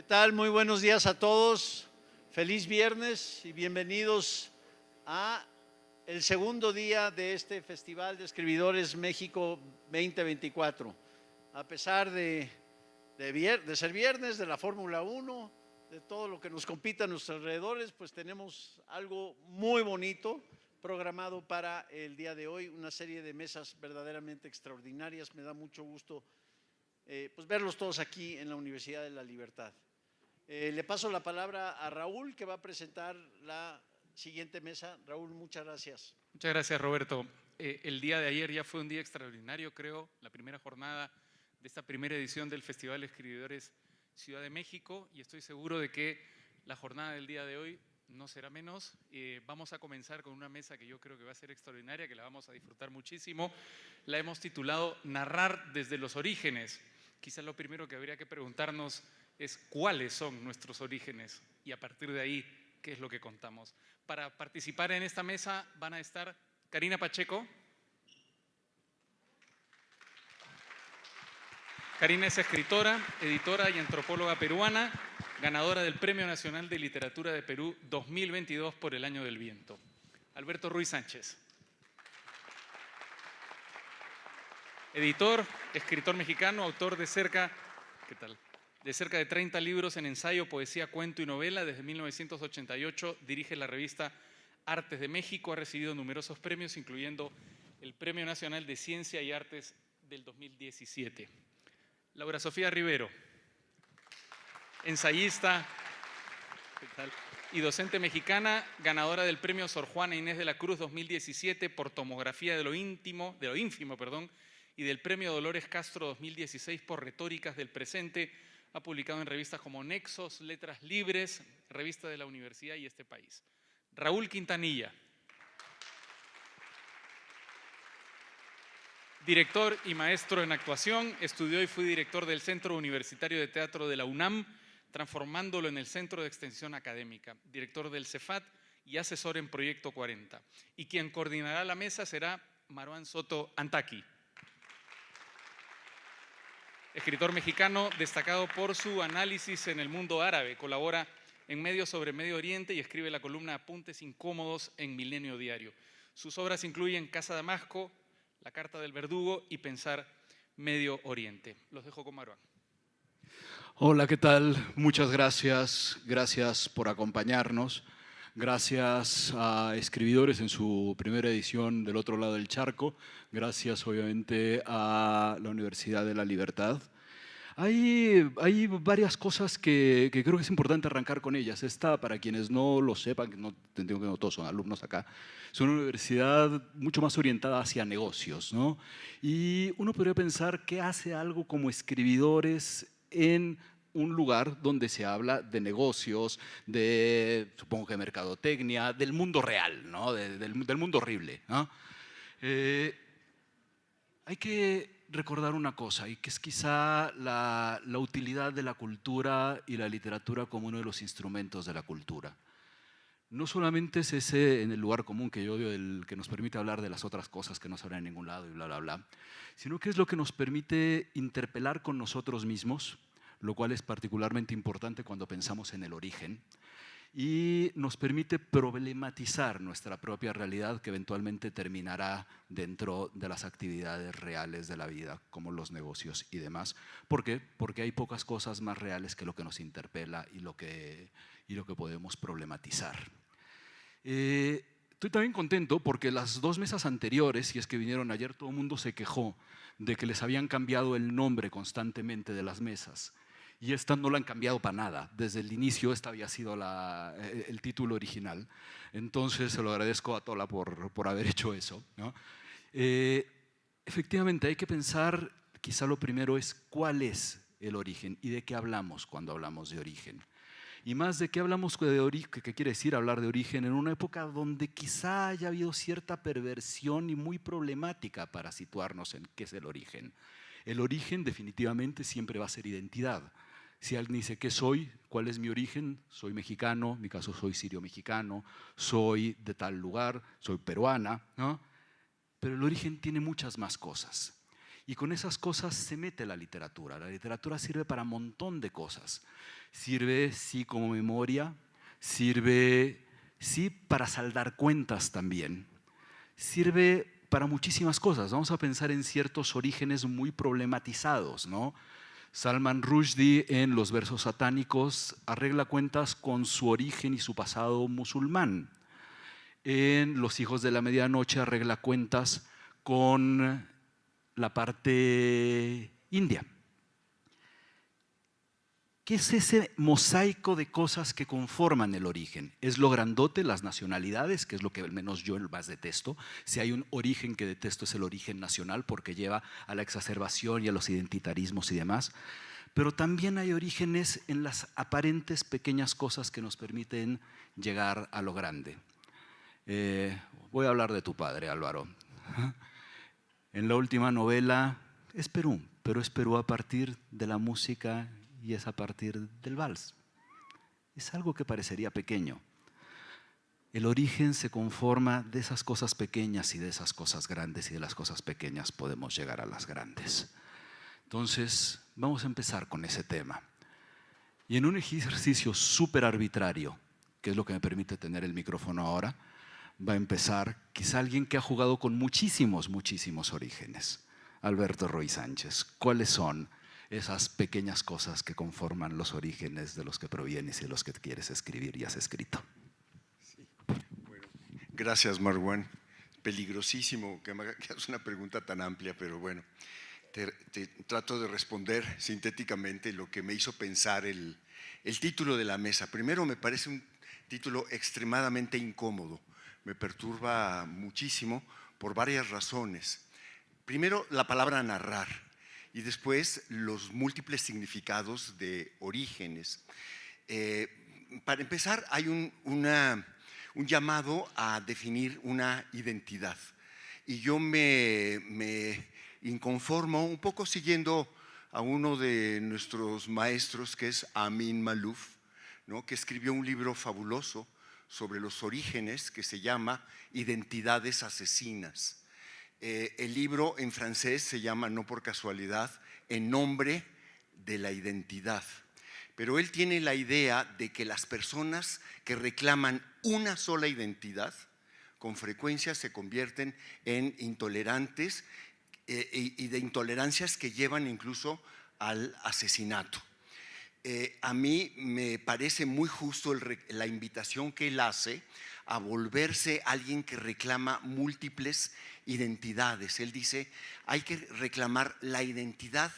¿Qué tal? Muy buenos días a todos. Feliz viernes y bienvenidos a el segundo día de este Festival de Escribidores México 2024. A pesar de ser viernes, de la Fórmula 1, de todo lo que nos compita a nuestros alrededores, pues tenemos algo muy bonito programado para el día de hoy, una serie de mesas verdaderamente extraordinarias. Me da mucho gusto pues verlos todos aquí en la Universidad de la Libertad. Le paso la palabra a Raúl, que va a presentar la siguiente mesa. Raúl, muchas gracias. Muchas gracias, Roberto. El día de ayer ya fue un día extraordinario, creo, la primera jornada de esta primera edición del Festival de Escribidores Ciudad de México, y estoy seguro de que la jornada del día de hoy no será menos. Vamos a comenzar con una mesa que yo creo que va a ser extraordinaria, que la vamos a disfrutar muchísimo. La hemos titulado Narrar desde los orígenes. Quizás lo primero que habría que preguntarnos es cuáles son nuestros orígenes y a partir de ahí, qué es lo que contamos. Para participar en esta mesa van a estar Karina Pacheco. Karina es escritora, editora y antropóloga peruana, ganadora del Premio Nacional de Literatura de Perú 2022 por El Año del Viento. Alberto Ruiz Sánchez. Editor, escritor mexicano, autor de cerca de 30 libros en ensayo, poesía, cuento y novela. Desde 1988 dirige la revista Artes de México. Ha recibido numerosos premios, incluyendo el Premio Nacional de Ciencia y Artes del 2017. Laura Sofía Rivero, ensayista y docente mexicana, ganadora del Premio Sor Juana Inés de la Cruz 2017 por tomografía de lo ínfimo, y del Premio Dolores Castro 2016 por retóricas del presente. Ha publicado en revistas como Nexos, Letras Libres, Revista de la Universidad y Este País. Raúl Quintanilla, director y maestro en actuación, estudió y fue director del Centro Universitario de Teatro de la UNAM, transformándolo en el Centro de Extensión Académica, director del Cefat y asesor en Proyecto 40. Y quien coordinará la mesa será Marwan Soto Antaki, escritor mexicano destacado por su análisis en el mundo árabe. Colabora en medios sobre Medio Oriente y escribe la columna Apuntes Incómodos en Milenio Diario. Sus obras incluyen Casa Damasco, La Carta del Verdugo y Pensar Medio Oriente. Los dejo con Marwan. Hola, ¿qué tal? Muchas gracias. Gracias por acompañarnos. Gracias a Escribidores en su primera edición del otro lado del charco. Gracias, obviamente, a la Universidad de la Libertad. Hay varias cosas que creo que es importante arrancar con ellas. Esta, para quienes no lo sepan, que no, entiendo que no todos son alumnos acá, es una universidad mucho más orientada hacia negocios, ¿no? Y uno podría pensar qué hace algo como Escribidores en un lugar donde se habla de negocios, de, supongo que mercadotecnia, del mundo real, ¿no? del mundo horrible, ¿no? Hay que recordar una cosa, y que es quizá la utilidad de la cultura y la literatura como uno de los instrumentos de la cultura. No solamente es ese en el lugar común que yo odio, el que nos permite hablar de las otras cosas que no se hablan en ningún lado y bla, bla, bla, sino que es lo que nos permite interpelar con nosotros mismos, lo cual es particularmente importante cuando pensamos en el origen, y nos permite problematizar nuestra propia realidad, que eventualmente terminará dentro de las actividades reales de la vida, como los negocios y demás. ¿Por qué? Porque hay pocas cosas más reales que lo que nos interpela y lo que podemos problematizar. Estoy también contento porque las dos mesas anteriores, si es que vinieron ayer, todo el mundo se quejó de que les habían cambiado el nombre constantemente de las mesas. Y esta no la han cambiado para nada. Desde el inicio esta había sido el título original. Entonces se lo agradezco a Tola por haber hecho eso, ¿no? Efectivamente hay que pensar, quizá lo primero es cuál es el origen y de qué hablamos cuando hablamos de origen. Y más de qué hablamos de origen, ¿qué quiere decir hablar de origen? En una época donde quizá haya habido cierta perversión y muy problemática para situarnos en qué es el origen. El origen definitivamente siempre va a ser identidad. Si alguien dice ¿qué soy? ¿Cuál es mi origen? Soy mexicano, en mi caso soy sirio-mexicano, soy de tal lugar, soy peruana, ¿no? Pero el origen tiene muchas más cosas. Y con esas cosas se mete la literatura. La literatura sirve para un montón de cosas. Sirve, sí, como memoria, sirve, sí, para saldar cuentas también. Sirve para muchísimas cosas. Vamos a pensar en ciertos orígenes muy problematizados, ¿no? Salman Rushdie en Los versos satánicos arregla cuentas con su origen y su pasado musulmán. En Los hijos de la medianoche arregla cuentas con la parte india. ¿Qué es ese mosaico de cosas que conforman el origen? Es lo grandote, las nacionalidades, que es lo que al menos yo más detesto. Si hay un origen que detesto es el origen nacional porque lleva a la exacerbación y a los identitarismos y demás. Pero también hay orígenes en las aparentes pequeñas cosas que nos permiten llegar a lo grande. Voy a hablar de tu padre, Álvaro. En la última novela es Perú, pero es Perú a partir de la música y es a partir del vals. Es algo que parecería pequeño. El origen se conforma de esas cosas pequeñas y de esas cosas grandes, y de las cosas pequeñas podemos llegar a las grandes. Entonces, vamos a empezar con ese tema. Y en un ejercicio súper arbitrario, que es lo que me permite tener el micrófono ahora, va a empezar quizá alguien que ha jugado con muchísimos orígenes. Alberto Roy Sánchez, ¿cuáles son esas pequeñas cosas que conforman los orígenes de los que provienes y de los que quieres escribir y has escrito? Sí. Bueno, gracias, Marwan. Peligrosísimo que me hagas una pregunta tan amplia, pero bueno, te trato de responder sintéticamente lo que me hizo pensar el título de la mesa. Primero, me parece un título extremadamente incómodo. Me perturba muchísimo por varias razones. Primero, la palabra narrar, y después los múltiples significados de orígenes. Para empezar, hay un llamado a definir una identidad, y yo me inconformo un poco siguiendo a uno de nuestros maestros, que es Amin Maalouf, ¿no?, que escribió un libro fabuloso sobre los orígenes que se llama Identidades asesinas. El libro en francés se llama, no por casualidad, En nombre de la identidad. Pero él tiene la idea de que las personas que reclaman una sola identidad con frecuencia se convierten en intolerantes y de intolerancias que llevan incluso al asesinato. A mí me parece muy justo la invitación que él hace a volverse alguien que reclama múltiples identidades. Él dice, hay que reclamar la identidad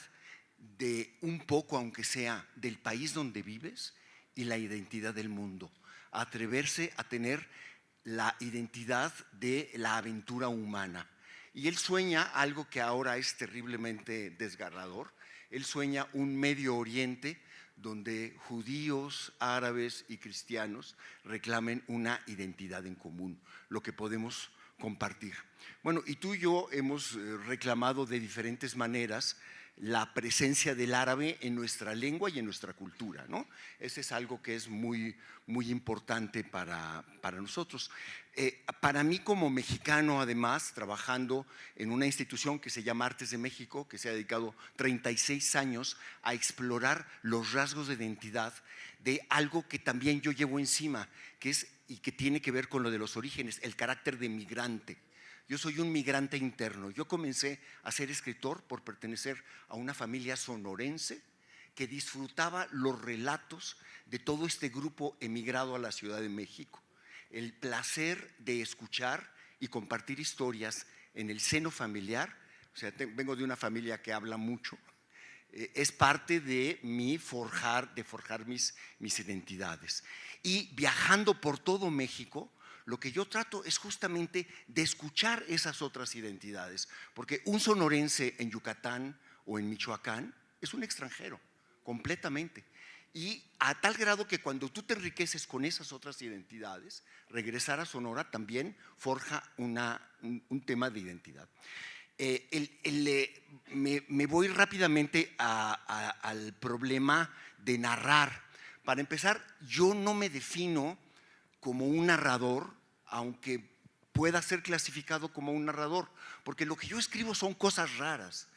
de un poco, aunque sea, del país donde vives y la identidad del mundo. Atreverse a tener la identidad de la aventura humana. Y él sueña algo que ahora es terriblemente desgarrador. Él sueña un Medio Oriente donde judíos, árabes y cristianos reclamen una identidad en común, lo que podemos compartir. Bueno, y tú y yo hemos reclamado de diferentes maneras la presencia del árabe en nuestra lengua y en nuestra cultura, ¿no? Ese es algo que es muy importante para nosotros. Para mí, como mexicano, además, trabajando en una institución que se llama Artes de México, que se ha dedicado 36 años a explorar los rasgos de identidad de algo que también yo llevo encima, que es y que tiene que ver con lo de los orígenes, el carácter de migrante. Yo soy un migrante interno. Yo comencé a ser escritor por pertenecer a una familia sonorense que disfrutaba los relatos de todo este grupo emigrado a la Ciudad de México. El placer de escuchar y compartir historias en el seno familiar, o sea, vengo de una familia que habla mucho, es parte de forjar mis identidades. Y viajando por todo México, lo que yo trato es justamente de escuchar esas otras identidades, porque un sonorense en Yucatán o en Michoacán es un extranjero, completamente. Y a tal grado que cuando tú te enriqueces con esas otras identidades, regresar a Sonora también forja un tema de identidad. Me voy rápidamente al problema de narrar. Para empezar, yo no me defino como un narrador, aunque pueda ser clasificado como un narrador, porque lo que yo escribo son cosas raras,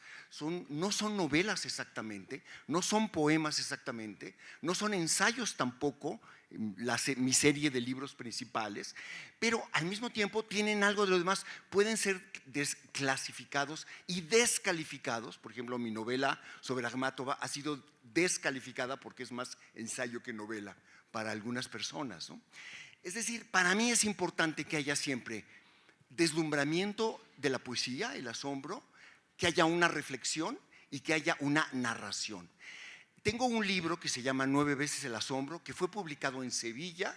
no son novelas exactamente, no son poemas exactamente, no son ensayos tampoco, mi serie de libros principales, pero al mismo tiempo tienen algo de lo demás, pueden ser desclasificados y descalificados. Por ejemplo, mi novela sobre Akhmatova ha sido descalificada porque es más ensayo que novela para algunas personas, ¿no? Es decir, para mí es importante que haya siempre deslumbramiento de la poesía, el asombro, que haya una reflexión y que haya una narración. Tengo un libro que se llama 9 veces el asombro, que fue publicado en Sevilla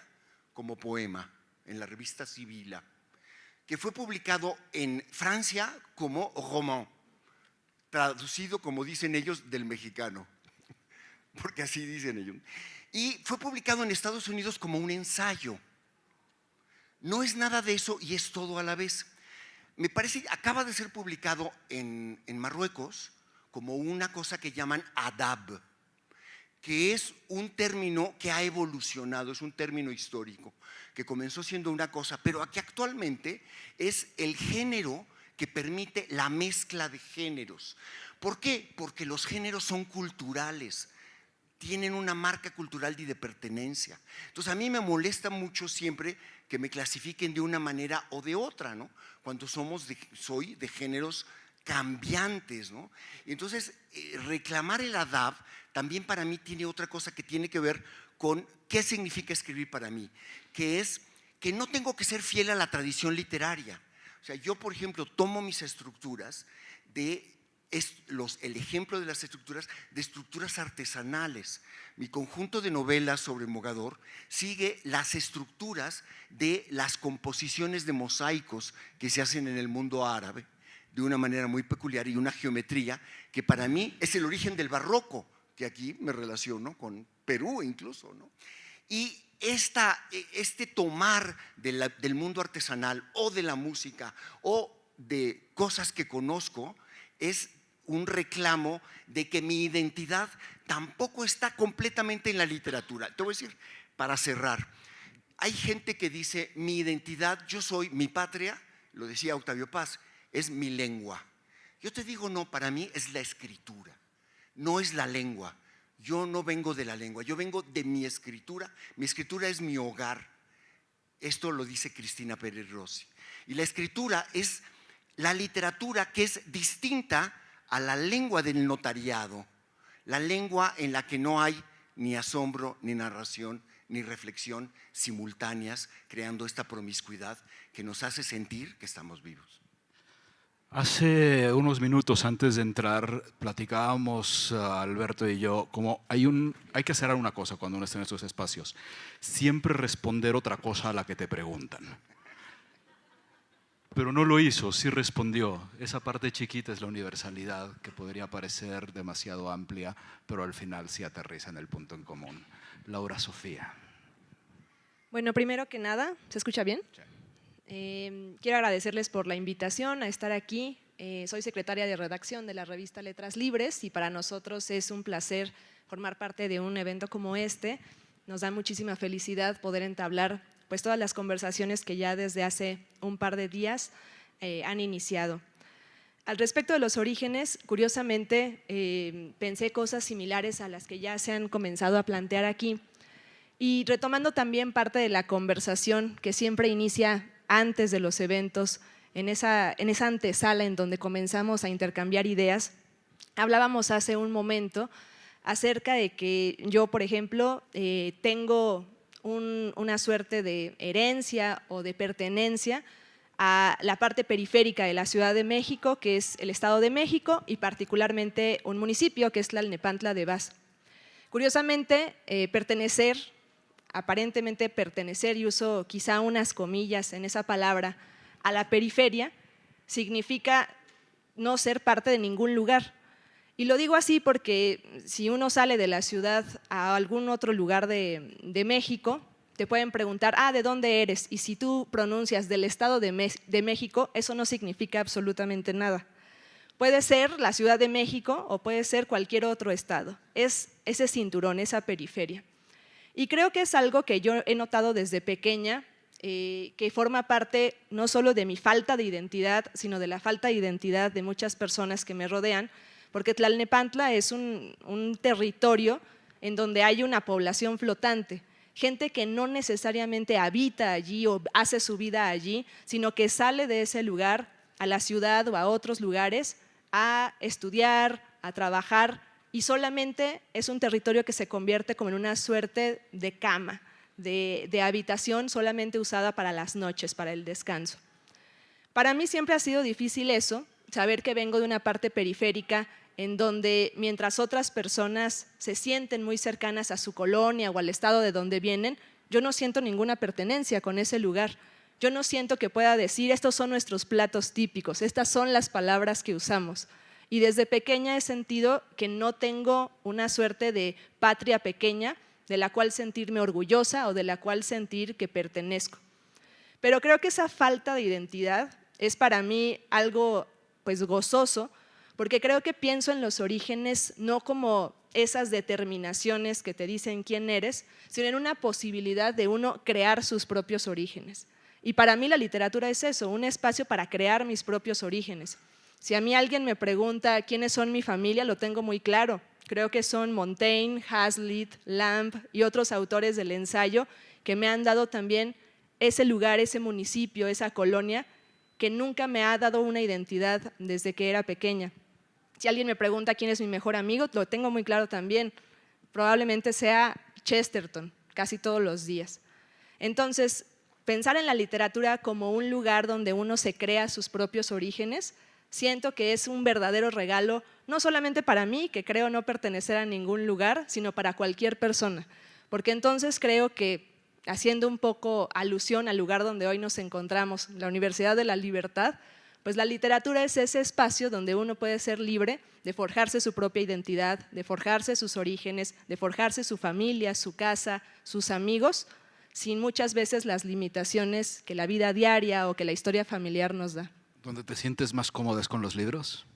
como poema, en la revista Sibila, que fue publicado en Francia como roman, traducido, como dicen ellos, del mexicano, porque así dicen ellos. Y fue publicado en Estados Unidos como un ensayo. No es nada de eso y es todo a la vez. Me parece, acaba de ser publicado en Marruecos como una cosa que llaman adab, que es un término que ha evolucionado, es un término histórico, que comenzó siendo una cosa, pero que actualmente es el género que permite la mezcla de géneros. ¿Por qué? Porque los géneros son culturales, tienen una marca cultural y de pertenencia. Entonces a mí me molesta mucho siempre que me clasifiquen de una manera o de otra, ¿no? Cuando soy de géneros cambiantes, ¿no? Entonces reclamar el adab también para mí tiene otra cosa que tiene que ver con qué significa escribir para mí, que es que no tengo que ser fiel a la tradición literaria. O sea, yo, por ejemplo, tomo mis estructuras el ejemplo de las estructuras, de estructuras artesanales. Mi conjunto de novelas sobre Mogador sigue las estructuras de las composiciones de mosaicos que se hacen en el mundo árabe de una manera muy peculiar y una geometría que para mí es el origen del barroco, que aquí me relaciono con Perú incluso, ¿no? Y este tomar del mundo artesanal o de la música o de cosas que conozco es un reclamo de que mi identidad tampoco está completamente en la literatura. Te voy a decir, para cerrar, hay gente que dice, mi identidad, mi patria, lo decía Octavio Paz, es mi lengua. Yo te digo, no, para mí es la escritura, no es la lengua. Yo no vengo de la lengua, yo vengo de mi escritura es mi hogar. Esto lo dice Cristina Pérez Rossi. Y la escritura es la literatura que es distinta a la lengua del notariado, la lengua en la que no hay ni asombro, ni narración, ni reflexión simultáneas, creando esta promiscuidad que nos hace sentir que estamos vivos. Hace unos minutos antes de entrar platicábamos, Alberto y yo, como hay que hacer una cosa cuando uno está en estos espacios, siempre responder otra cosa a la que te preguntan. Pero no lo hizo, sí respondió. Esa parte chiquita es la universalidad, que podría parecer demasiado amplia, pero al final sí aterriza en el punto en común. Laura Sofía. Bueno, primero que nada, ¿se escucha bien? Sí. Quiero agradecerles por la invitación a estar aquí. Soy secretaria de redacción de la revista Letras Libres y para nosotros es un placer formar parte de un evento como este. Nos da muchísima felicidad poder entablar pues todas las conversaciones que ya desde hace un par de días han iniciado. Al respecto de los orígenes, curiosamente pensé cosas similares a las que ya se han comenzado a plantear aquí y retomando también parte de la conversación que siempre inicia antes de los eventos, en esa antesala en donde comenzamos a intercambiar ideas, hablábamos hace un momento acerca de que yo, por ejemplo, tengo una suerte de herencia o de pertenencia a la parte periférica de la Ciudad de México, que es el Estado de México, y particularmente un municipio que es Tlalnepantla de Vaz. Curiosamente, aparentemente pertenecer, y uso quizá unas comillas en esa palabra, a la periferia, significa no ser parte de ningún lugar. Y lo digo así porque si uno sale de la ciudad a algún otro lugar de México, te pueden preguntar, ¿de dónde eres? Y si tú pronuncias del Estado de México, eso no significa absolutamente nada. Puede ser la Ciudad de México o puede ser cualquier otro estado. Es ese cinturón, esa periferia. Y creo que es algo que yo he notado desde pequeña, que forma parte no solo de mi falta de identidad, sino de la falta de identidad de muchas personas que me rodean, porque Tlalnepantla es un territorio en donde hay una población flotante, gente que no necesariamente habita allí o hace su vida allí, sino que sale de ese lugar a la ciudad o a otros lugares a estudiar, a trabajar, y solamente es un territorio que se convierte como en una suerte de cama, de habitación solamente usada para las noches, para el descanso. Para mí siempre ha sido difícil eso, saber que vengo de una parte periférica en donde mientras otras personas se sienten muy cercanas a su colonia o al estado de donde vienen, yo no siento ninguna pertenencia con ese lugar. Yo no siento que pueda decir, estos son nuestros platos típicos, estas son las palabras que usamos. Y desde pequeña he sentido que no tengo una suerte de patria pequeña de la cual sentirme orgullosa o de la cual sentir que pertenezco. Pero creo que esa falta de identidad es para mí algo pues gozoso, porque creo que pienso en los orígenes no como esas determinaciones que te dicen quién eres, sino en una posibilidad de uno crear sus propios orígenes. Y para mí la literatura es eso, un espacio para crear mis propios orígenes. Si a mí alguien me pregunta quiénes son mi familia, lo tengo muy claro. Creo que son Montaigne, Hazlitt, Lamb y otros autores del ensayo que me han dado también ese lugar, ese municipio, esa colonia que nunca me ha dado una identidad desde que era pequeña. Si alguien me pregunta quién es mi mejor amigo, lo tengo muy claro también. Probablemente sea Chesterton, casi todos los días. Entonces, pensar en la literatura como un lugar donde uno se crea sus propios orígenes, siento que es un verdadero regalo, no solamente para mí, que creo no pertenecer a ningún lugar, sino para cualquier persona. Porque entonces creo que, haciendo un poco alusión al lugar donde hoy nos encontramos, la Universidad de la Libertad, pues la literatura es ese espacio donde uno puede ser libre de forjarse su propia identidad, de forjarse sus orígenes, de forjarse su familia, su casa, sus amigos, sin muchas veces las limitaciones que la vida diaria o que la historia familiar nos da. ¿Dónde te sientes más cómoda es con los libros?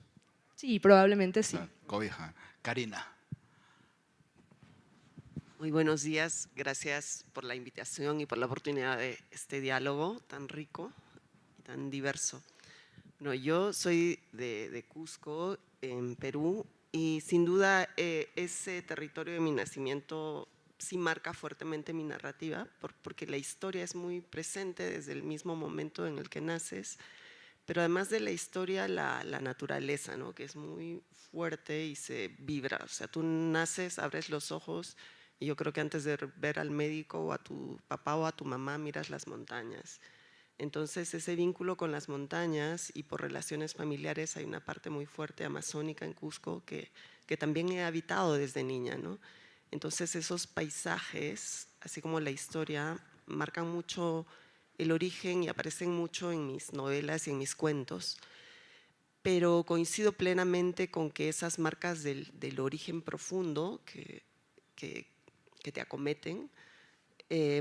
Sí, probablemente sí. Cobija. Karina. Muy buenos días, gracias por la invitación y por la oportunidad de este diálogo tan rico y tan diverso. No, yo soy de Cusco, en Perú, y sin duda ese territorio de mi nacimiento sí marca fuertemente mi narrativa, porque la historia es muy presente desde el mismo momento en el que naces, pero además de la historia, la naturaleza, ¿no? Que es muy fuerte y se vibra. O sea, tú naces, abres los ojos y yo creo que antes de ver al médico o a tu papá o a tu mamá miras las montañas. Entonces ese vínculo con las montañas y por relaciones familiares hay una parte muy fuerte amazónica en Cusco que también he habitado desde niña, ¿no? Entonces esos paisajes, así como la historia, marcan mucho el origen y aparecen mucho en mis novelas y en mis cuentos. Pero coincido plenamente con que esas marcas del origen profundo que te acometen,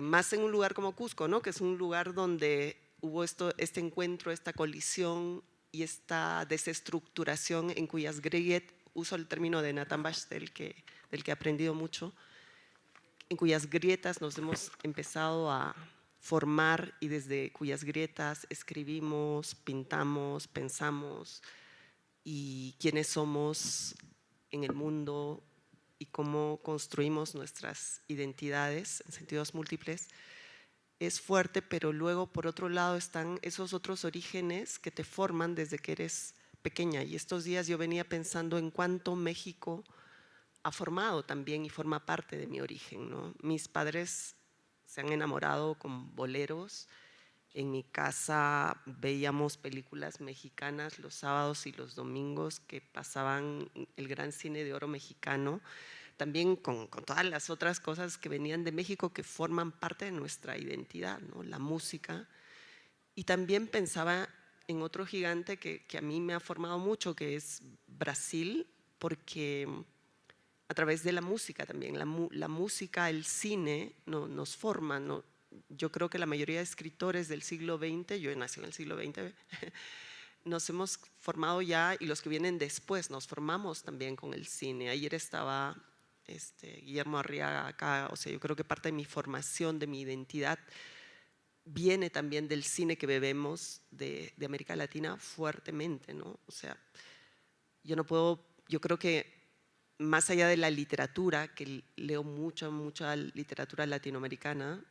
más en un lugar como Cusco, ¿no? Que es un lugar donde hubo este encuentro, esta colisión y esta desestructuración en cuyas grietas, uso el término de Nathan Bash, del que he aprendido mucho, en cuyas grietas nos hemos empezado a formar y desde cuyas grietas escribimos, pintamos, pensamos y quiénes somos en el mundo y cómo construimos nuestras identidades en sentidos múltiples, es fuerte, pero luego por otro lado están esos otros orígenes que te forman desde que eres pequeña. Y estos días yo venía pensando en cuánto México ha formado también y forma parte de mi origen, ¿no? Mis padres se han enamorado con boleros. En mi casa veíamos películas mexicanas los sábados y los domingos que pasaban el gran cine de oro mexicano, también con todas las otras cosas que venían de México que forman parte de nuestra identidad, ¿no? La música. Y también pensaba en otro gigante que a mí me ha formado mucho, que es Brasil, porque a través de la música también, la música, el cine nos forma, ¿no? Yo creo que la mayoría de escritores del siglo XX, yo nací en el siglo XX, nos hemos formado ya, y los que vienen después nos formamos también con el cine. Ayer estaba Guillermo Arriaga acá, o sea, yo creo que parte de mi formación, de mi identidad, viene también del cine que bebemos de América Latina fuertemente, ¿no? O sea, yo no puedo yo creo que más allá de la literatura, que leo mucha literatura latinoamericana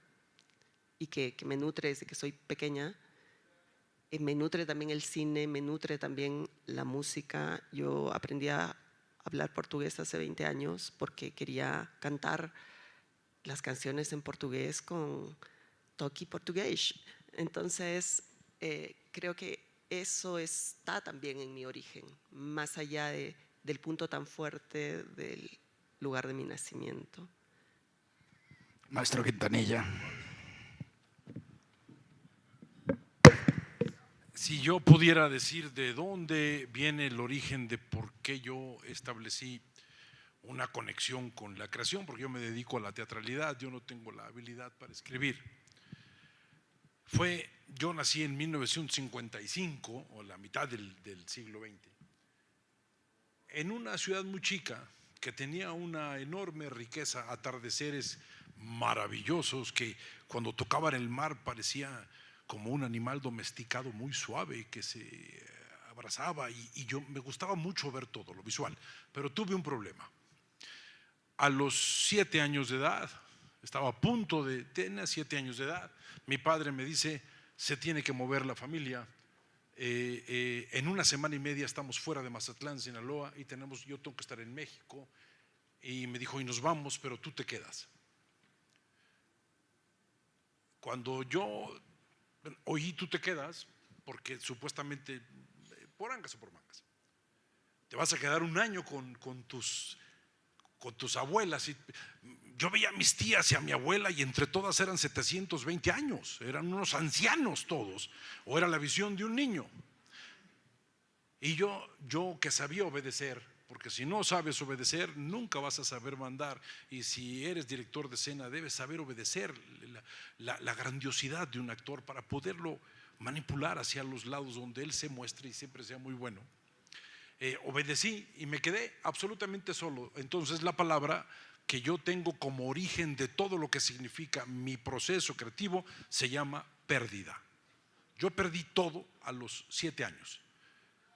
y que me nutre desde que soy pequeña, me nutre también el cine, me nutre también la música. Yo aprendí a hablar portugués hace 20 años porque quería cantar las canciones en portugués con toque portugués. Entonces, creo que eso está también en mi origen, más allá del punto tan fuerte del lugar de mi nacimiento. Maestro Quintanilla. Si yo pudiera decir de dónde viene el origen de por qué yo establecí una conexión con la creación, porque yo me dedico a la teatralidad, yo no tengo la habilidad para escribir. Yo nací en 1955, o la mitad del siglo XX, en una ciudad muy chica que tenía una enorme riqueza, atardeceres maravillosos que cuando tocaban el mar parecía como un animal domesticado muy suave que se abrazaba, y yo me gustaba mucho ver todo lo visual, pero tuve un problema. A los 7 años de edad, estaba a punto de tener 7 años de edad, mi padre me dice: se tiene que mover la familia, en una semana y media estamos fuera de Mazatlán, Sinaloa, y yo tengo que estar en México. Y me dijo: y nos vamos, pero tú te quedas. Cuando yo oí tú te quedas, porque supuestamente por angas o por mangas, te vas a quedar un año con tus abuelas. Y yo veía a mis tías y a mi abuela, y entre todas eran 720 años, eran unos ancianos todos, o era la visión de un niño. Y yo que sabía obedecer, porque si no sabes obedecer nunca vas a saber mandar, y si eres director de escena debes saber obedecer la grandiosidad de un actor para poderlo manipular hacia los lados donde él se muestre y siempre sea muy bueno. Obedecí y me quedé absolutamente solo. Entonces la palabra que yo tengo como origen de todo lo que significa mi proceso creativo se llama pérdida. Yo perdí todo a los 7 años.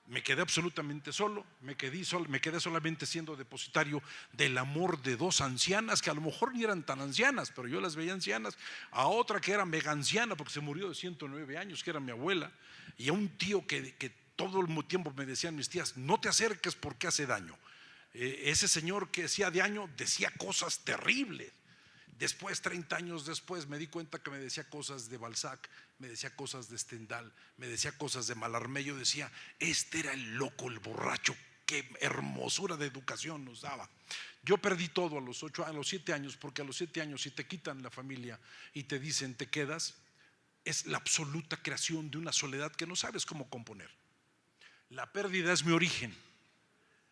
Me quedé absolutamente solo, me quedé solamente siendo depositario del amor de 2 ancianas que a lo mejor ni eran tan ancianas, pero yo las veía ancianas, a otra que era mega anciana porque se murió de 109 años, que era mi abuela, y a un tío que todo el tiempo me decían mis tías: no te acerques porque hace daño. Ese señor que hacía daño decía cosas terribles. Después, 30 años después, me di cuenta que me decía cosas de Balzac, me decía cosas de Stendhal, me decía cosas de Mallarmé. Yo decía: este era el loco, el borracho, qué hermosura de educación nos daba. Yo perdí todo a los 7 años, porque a los 7 años, si te quitan la familia y te dicen te quedas, es la absoluta creación de una soledad que no sabes cómo componer. La pérdida es mi origen.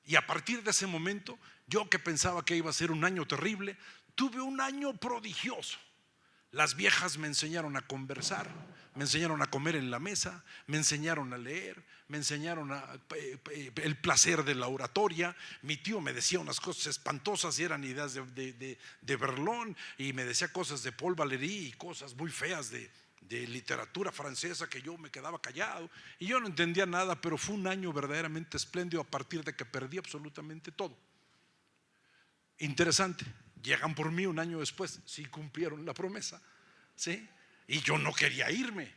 Y a partir de ese momento, yo que pensaba que iba a ser un año terrible, tuve un año prodigioso. Las viejas me enseñaron a conversar, me enseñaron a comer en la mesa, me enseñaron a leer, me enseñaron el placer de la oratoria. Mi tío me decía unas cosas espantosas y eran ideas de Verlón, y me decía cosas de Paul Valéry y cosas muy feas de literatura francesa que yo me quedaba callado y yo no entendía nada, pero fue un año verdaderamente espléndido a partir de que perdí absolutamente todo. Interesante, llegan por mí un año después, sí cumplieron la promesa, ¿sí? Y yo no quería irme,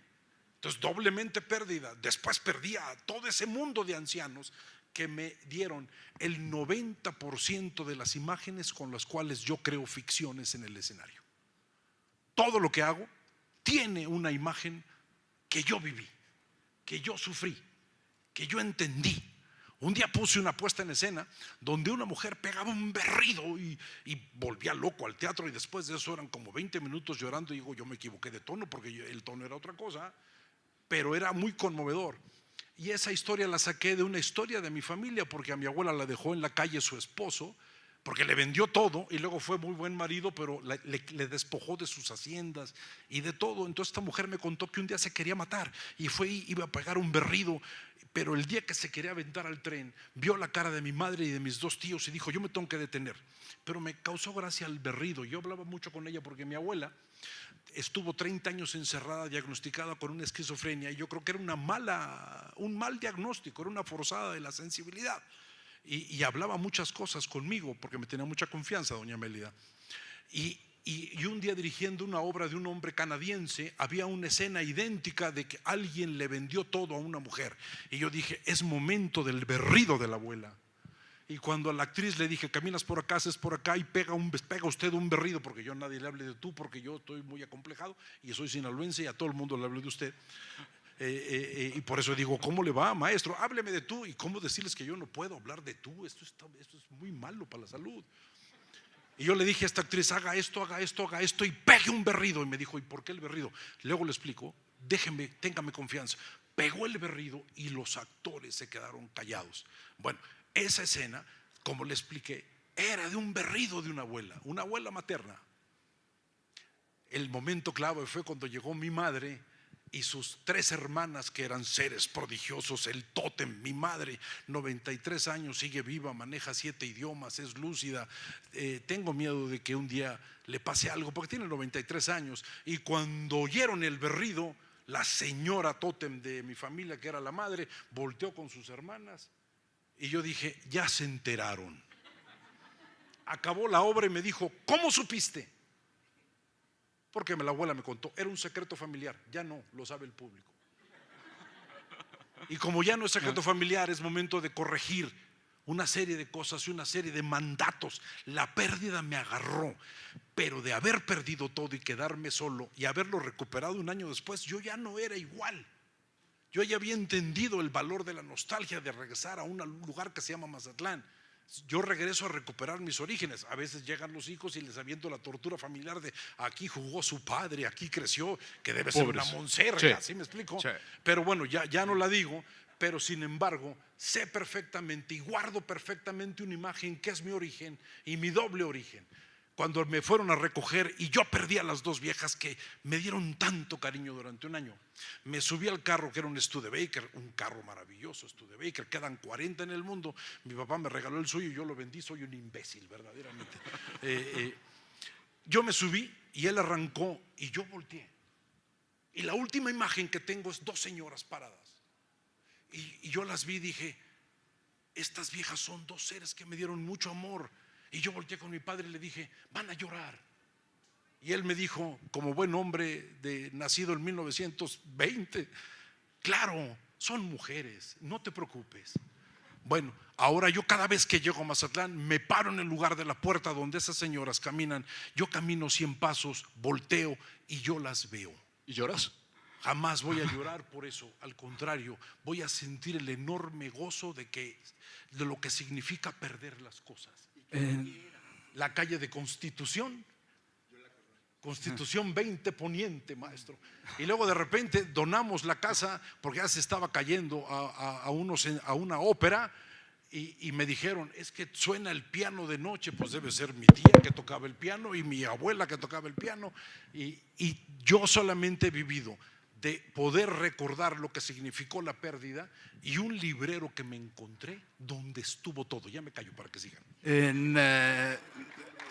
entonces doblemente pérdida. Después perdí a todo ese mundo de ancianos que me dieron el 90% de las imágenes con las cuales yo creo ficciones en el escenario. Todo lo que hago tiene una imagen que yo viví, que yo sufrí, que yo entendí. Un día puse una puesta en escena donde una mujer pegaba un berrido y volvía loco al teatro, y después de eso eran como 20 minutos llorando, y digo: yo me equivoqué de tono porque el tono era otra cosa, pero era muy conmovedor. Y esa historia la saqué de una historia de mi familia, porque a mi abuela la dejó en la calle su esposo, porque le vendió todo, y luego fue muy buen marido, pero le despojó de sus haciendas y de todo. Entonces esta mujer me contó que un día se quería matar y iba a pegar un berrido, pero el día que se quería aventar al tren, vio la cara de mi madre y de mis 2 tíos y dijo: yo me tengo que detener. Pero me causó gracia el berrido. Yo hablaba mucho con ella porque mi abuela estuvo 30 años encerrada, diagnosticada con una esquizofrenia, y yo creo que era un mal diagnóstico, era una forzada de la sensibilidad. y hablaba muchas cosas conmigo porque me tenía mucha confianza, doña Mélida. Y un día dirigiendo una obra de un hombre canadiense, había una escena idéntica de que alguien le vendió todo a una mujer. Y yo dije, es momento del berrido de la abuela. Y cuando a la actriz le dije, caminas por acá, haces por acá y pega usted un berrido, porque yo a nadie le hable de tú, porque yo estoy muy acomplejado y soy sinaloense y a todo el mundo le hablo de usted. Y por eso digo, ¿cómo le va, maestro? Hábleme de tú. ¿Y cómo decirles que yo no puedo hablar de tú? Esto es muy malo para la salud. Y yo le dije a esta actriz, haga esto y pegue un berrido. Y me dijo, ¿y por qué el berrido? Luego le explico, téngame confianza. Pegó el berrido y los actores se quedaron callados. Bueno, esa escena, como le expliqué, era de un berrido de una abuela materna. El momento clave fue cuando llegó mi madre y sus 3 hermanas, que eran seres prodigiosos, el tótem. Mi madre, 93 años, sigue viva, maneja 7 idiomas, es lúcida. Tengo miedo de que un día le pase algo, porque tiene 93 años. Y cuando oyeron el berrido, la señora tótem de mi familia, que era la madre, volteó con sus hermanas. Y yo dije, ya se enteraron. Acabó la obra y me dijo, ¿cómo supiste? Porque la abuela me contó, era un secreto familiar, ya no, lo sabe el público. Y como ya no es secreto familiar, es momento de corregir una serie de cosas y una serie de mandatos. La pérdida me agarró, pero de haber perdido todo y quedarme solo y haberlo recuperado un año después, yo ya no era igual. Yo ya había entendido el valor de la nostalgia de regresar a un lugar que se llama Mazatlán. Yo regreso a recuperar mis orígenes. A veces llegan los hijos y les aviento la tortura familiar de aquí jugó su padre, aquí creció, que debe ser una monserga, ¿sí me explico? Sí. Pero bueno, ya no la digo, pero sin embargo sé perfectamente y guardo perfectamente una imagen que es mi origen y mi doble origen. Cuando me fueron a recoger y yo perdí a las 2 viejas que me dieron tanto cariño durante un año, me subí al carro, que era un Studebaker, un carro maravilloso, Studebaker, quedan 40 en el mundo. Mi papá me regaló el suyo y yo lo vendí, soy un imbécil verdaderamente. Yo me subí y él arrancó y yo volteé. Y la última imagen que tengo es 2 señoras paradas. Y yo las vi y dije, estas viejas son 2 seres que me dieron mucho amor. Y yo volteé con mi padre y le dije, van a llorar. Y él me dijo, como buen hombre nacido en 1920, claro, son mujeres, no te preocupes. Bueno, ahora yo cada vez que llego a Mazatlán me paro en el lugar de la puerta donde esas señoras caminan. Yo camino 100 pasos, volteo y yo las veo. ¿Y lloras? Jamás voy a llorar por eso, al contrario, voy a sentir el enorme gozo de lo que significa perder las cosas. La calle de Constitución 20 Poniente, maestro. Y luego de repente donamos la casa porque ya se estaba cayendo a una ópera. Y me dijeron, es que suena el piano de noche. Pues debe ser mi tía que tocaba el piano y mi abuela que tocaba el piano. Y yo solamente he vivido de poder recordar lo que significó la pérdida y un librero que me encontré donde estuvo todo. Ya me callo para que sigan.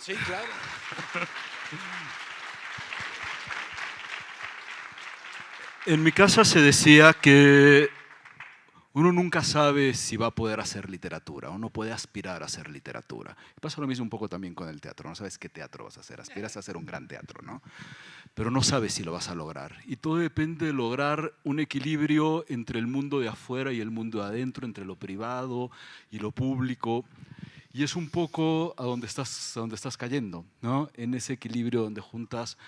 Sí, claro. En mi casa se decía que uno nunca sabe si va a poder hacer literatura, uno puede aspirar a hacer literatura. Pasa lo mismo un poco también con el teatro, no sabes qué teatro vas a hacer, aspiras a hacer un gran teatro, ¿no? Pero no sabes si lo vas a lograr. Y todo depende de lograr un equilibrio entre el mundo de afuera y el mundo de adentro, entre lo privado y lo público. Y es un poco a donde estás cayendo, ¿no? En ese equilibrio donde juntas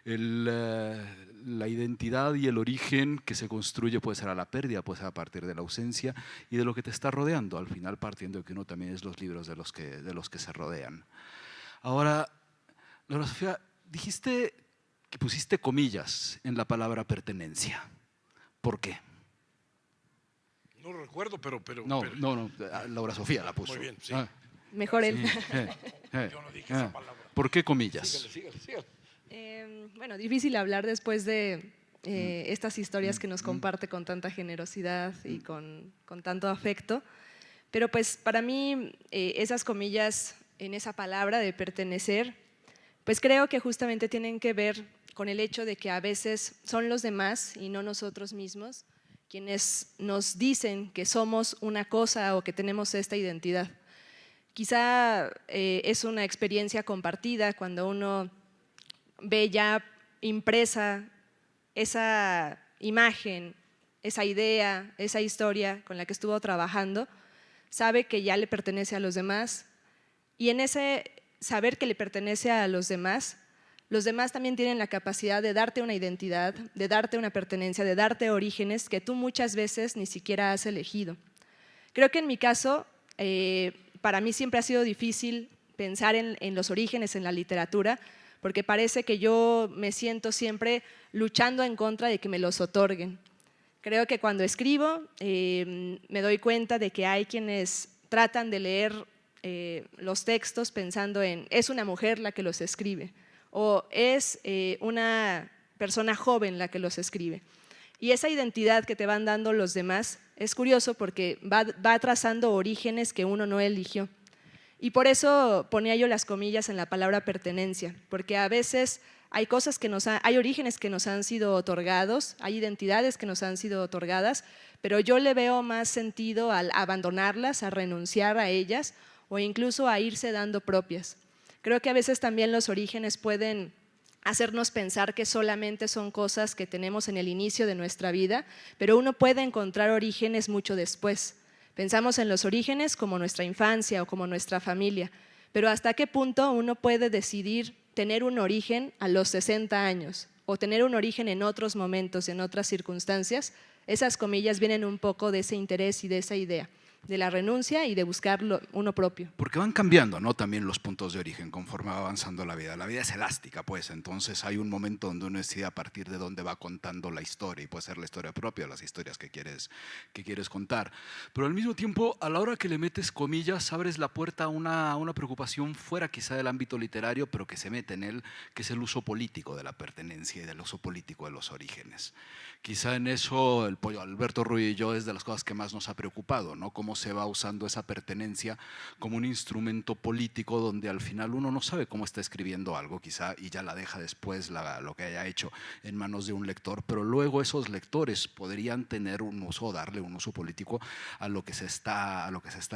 la identidad y el origen que se construye, puede ser a la pérdida, puede ser a partir de la ausencia y de lo que te está rodeando, al final partiendo de que uno también es los libros de los que se rodean. Ahora, Laura Sofía, dijiste que pusiste comillas en la palabra pertenencia. ¿Por qué? No lo recuerdo, pero No, Laura Sofía la puso. Muy bien, sí. Mejor él. Yo no dije esa palabra. ¿Por qué comillas? Sígale. Bueno, difícil hablar después de estas historias que nos comparte con tanta generosidad y con tanto afecto, pero pues para mí esas comillas en esa palabra de pertenecer, pues creo que justamente tienen que ver con el hecho de que a veces son los demás y no nosotros mismos quienes nos dicen que somos una cosa o que tenemos esta identidad. Quizá es una experiencia compartida cuando uno ve ya impresa esa imagen, esa idea, esa historia con la que estuvo trabajando, sabe que ya le pertenece a los demás, y en ese saber que le pertenece a los demás también tienen la capacidad de darte una identidad, de darte una pertenencia, de darte orígenes que tú muchas veces ni siquiera has elegido. Creo que en mi caso, para mí siempre ha sido difícil pensar en los orígenes en la literatura, porque parece que yo me siento siempre luchando en contra de que me los otorguen. Creo que cuando escribo me doy cuenta de que hay quienes tratan de leer los textos pensando en es una mujer la que los escribe o es una persona joven la que los escribe. Y esa identidad que te van dando los demás es curioso porque va trazando orígenes que uno no eligió. Y por eso ponía yo las comillas en la palabra pertenencia, porque a veces hay cosas hay orígenes que nos han sido otorgados, hay identidades que nos han sido otorgadas, pero yo le veo más sentido al abandonarlas, a renunciar a ellas o incluso a irse dando propias. Creo que a veces también los orígenes pueden hacernos pensar que solamente son cosas que tenemos en el inicio de nuestra vida, pero uno puede encontrar orígenes mucho después. Pensamos en los orígenes como nuestra infancia o como nuestra familia, pero ¿hasta qué punto uno puede decidir tener un origen a los 60 años o tener un origen en otros momentos, en otras circunstancias? Esas comillas vienen un poco de ese interés y de esa idea, de la renuncia y de buscar uno propio. Porque van cambiando, ¿no?, también los puntos de origen conforme va avanzando la vida. La vida es elástica, pues, entonces hay un momento donde uno decide a partir de dónde va contando la historia, y puede ser la historia propia, las historias que quieres contar. Pero al mismo tiempo, a la hora que le metes comillas, abres la puerta a una preocupación fuera quizá del ámbito literario, pero que se mete en él, que es el uso político de la pertenencia y del uso político de los orígenes. Quizá en eso el pollo Alberto Ruiz y yo es de las cosas que más nos ha preocupado, ¿no? Cómo se va usando esa pertenencia como un instrumento político donde al final uno no sabe cómo está escribiendo algo quizá y ya la deja después lo que haya hecho en manos de un lector, pero luego esos lectores podrían tener un uso, darle un uso político a lo que se está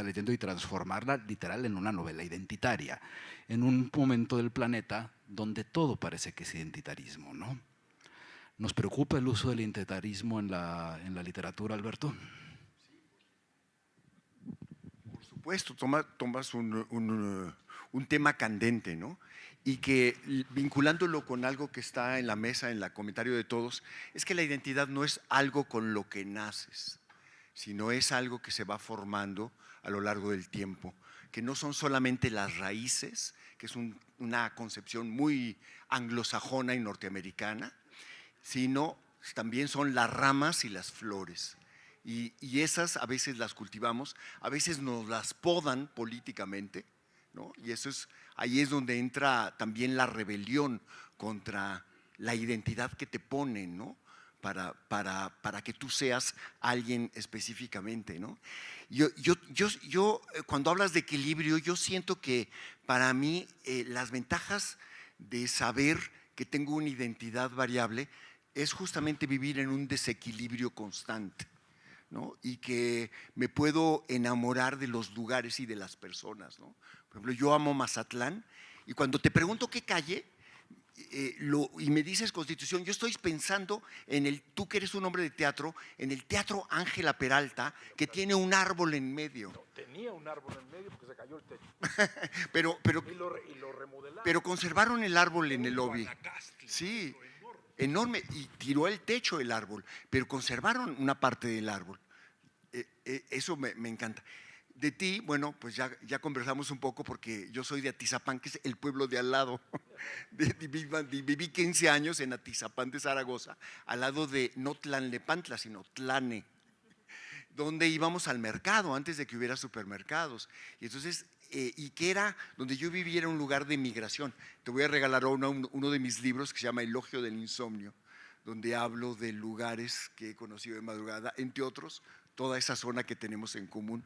leyendo y transformarla literal en una novela identitaria, en un momento del planeta donde todo parece que es identitarismo, ¿no? ¿Nos preocupa el uso del identitarismo en la literatura, Alberto? Por supuesto, tomas un tema candente, ¿no? Y que vinculándolo con algo que está en la mesa, en el comentario de todos, es que la identidad no es algo con lo que naces, sino es algo que se va formando a lo largo del tiempo, que no son solamente las raíces, que es una concepción muy anglosajona y norteamericana, sino también son las ramas y las flores. Y esas a veces las cultivamos, a veces nos las podan políticamente, ¿no? Y ahí es donde entra también la rebelión contra la identidad que te ponen, ¿no? Para que tú seas alguien específicamente, ¿no? Yo cuando hablas de equilibrio, yo siento que para mí las ventajas de saber que tengo una identidad variable es justamente vivir en un desequilibrio constante, ¿no? Y que me puedo enamorar de los lugares y de las personas, ¿no? Por ejemplo, yo amo Mazatlán y cuando te pregunto qué calle y me dices Constitución, yo estoy pensando tú que eres un hombre de teatro, en el Teatro Ángela Peralta, que tiene un árbol en medio. No, tenía un árbol en medio porque se cayó el techo. y lo remodelaron. Pero conservaron el árbol en el lobby. Sí, enorme, y tiró el techo el árbol, pero conservaron una parte del árbol. Eso me encanta. De ti, bueno, pues ya conversamos un poco porque yo soy de Atizapán, que es el pueblo de al lado. Viví 15 años en Atizapán de Zaragoza, al lado de no Tlanlepantla, sino Tlane, donde íbamos al mercado antes de que hubiera supermercados. Y entonces, y que era donde yo vivía, era un lugar de migración. Te voy a regalar uno de mis libros que se llama Elogio del Insomnio, donde hablo de lugares que he conocido de madrugada, entre otros, toda esa zona que tenemos en común.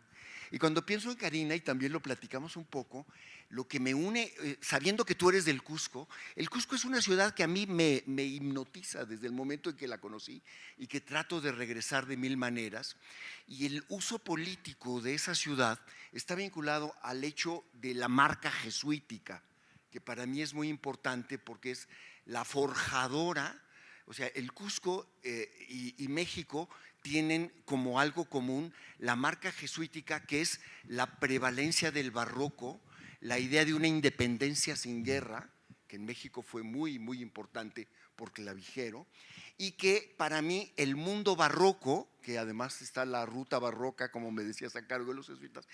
Y cuando pienso en Karina, y también lo platicamos un poco, lo que me une, sabiendo que tú eres del Cusco, el Cusco es una ciudad que a mí me hipnotiza desde el momento en que la conocí y que trato de regresar de mil maneras. Y el uso político de esa ciudad está vinculado al hecho de la marca jesuítica, que para mí es muy importante porque es la forjadora. O sea, el Cusco y México tienen como algo común la marca jesuítica, que es la prevalencia del barroco, la idea de una independencia sin guerra, que en México fue muy, muy importante por Clavijero, y que para mí el mundo barroco, que además está la ruta barroca, como me decías, a cargo de los jesuitas,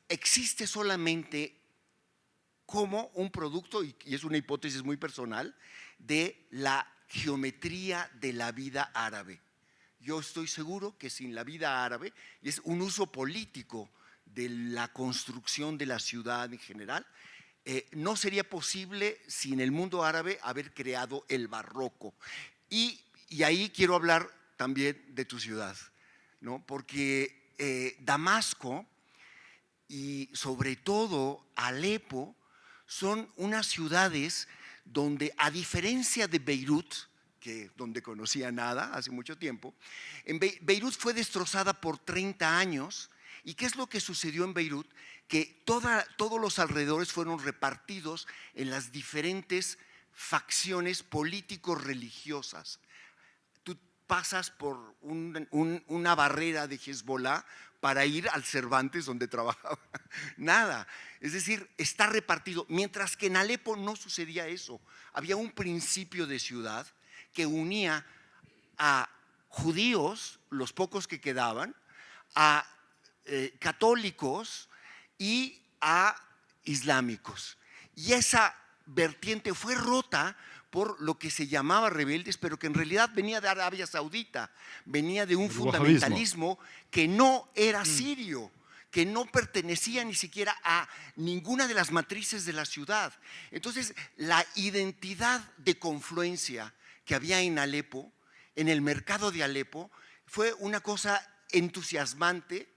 existe solamente como un producto, y es una hipótesis muy personal, de la geometría de la vida árabe. Yo estoy seguro que sin la vida árabe, y es un uso político de la construcción de la ciudad en general, no sería posible sin el mundo árabe haber creado el barroco. Y ahí quiero hablar también de tu ciudad, ¿no? Porque Damasco y sobre todo Alepo son unas ciudades donde, a diferencia de Beirut, donde conocía nada hace mucho tiempo, Beirut fue destrozada por 30 años. ¿Y qué es lo que sucedió en Beirut? Que todos los alrededores fueron repartidos en las diferentes facciones político-religiosas. Tú pasas por una barrera de Hezbollah para ir al Cervantes donde trabajaba. Nada. Es decir, está repartido. Mientras que en Alepo no sucedía eso. Había un principio de ciudad que unía a judíos, los pocos que quedaban, a católicos y a islámicos. Y esa vertiente fue rota por lo que se llamaba rebeldes, pero que en realidad venía de Arabia Saudita, venía de un fundamentalismo que no era sirio, que no pertenecía ni siquiera a ninguna de las matrices de la ciudad. Entonces, la identidad de confluencia que había en Alepo, en el mercado de Alepo, fue una cosa entusiasmante.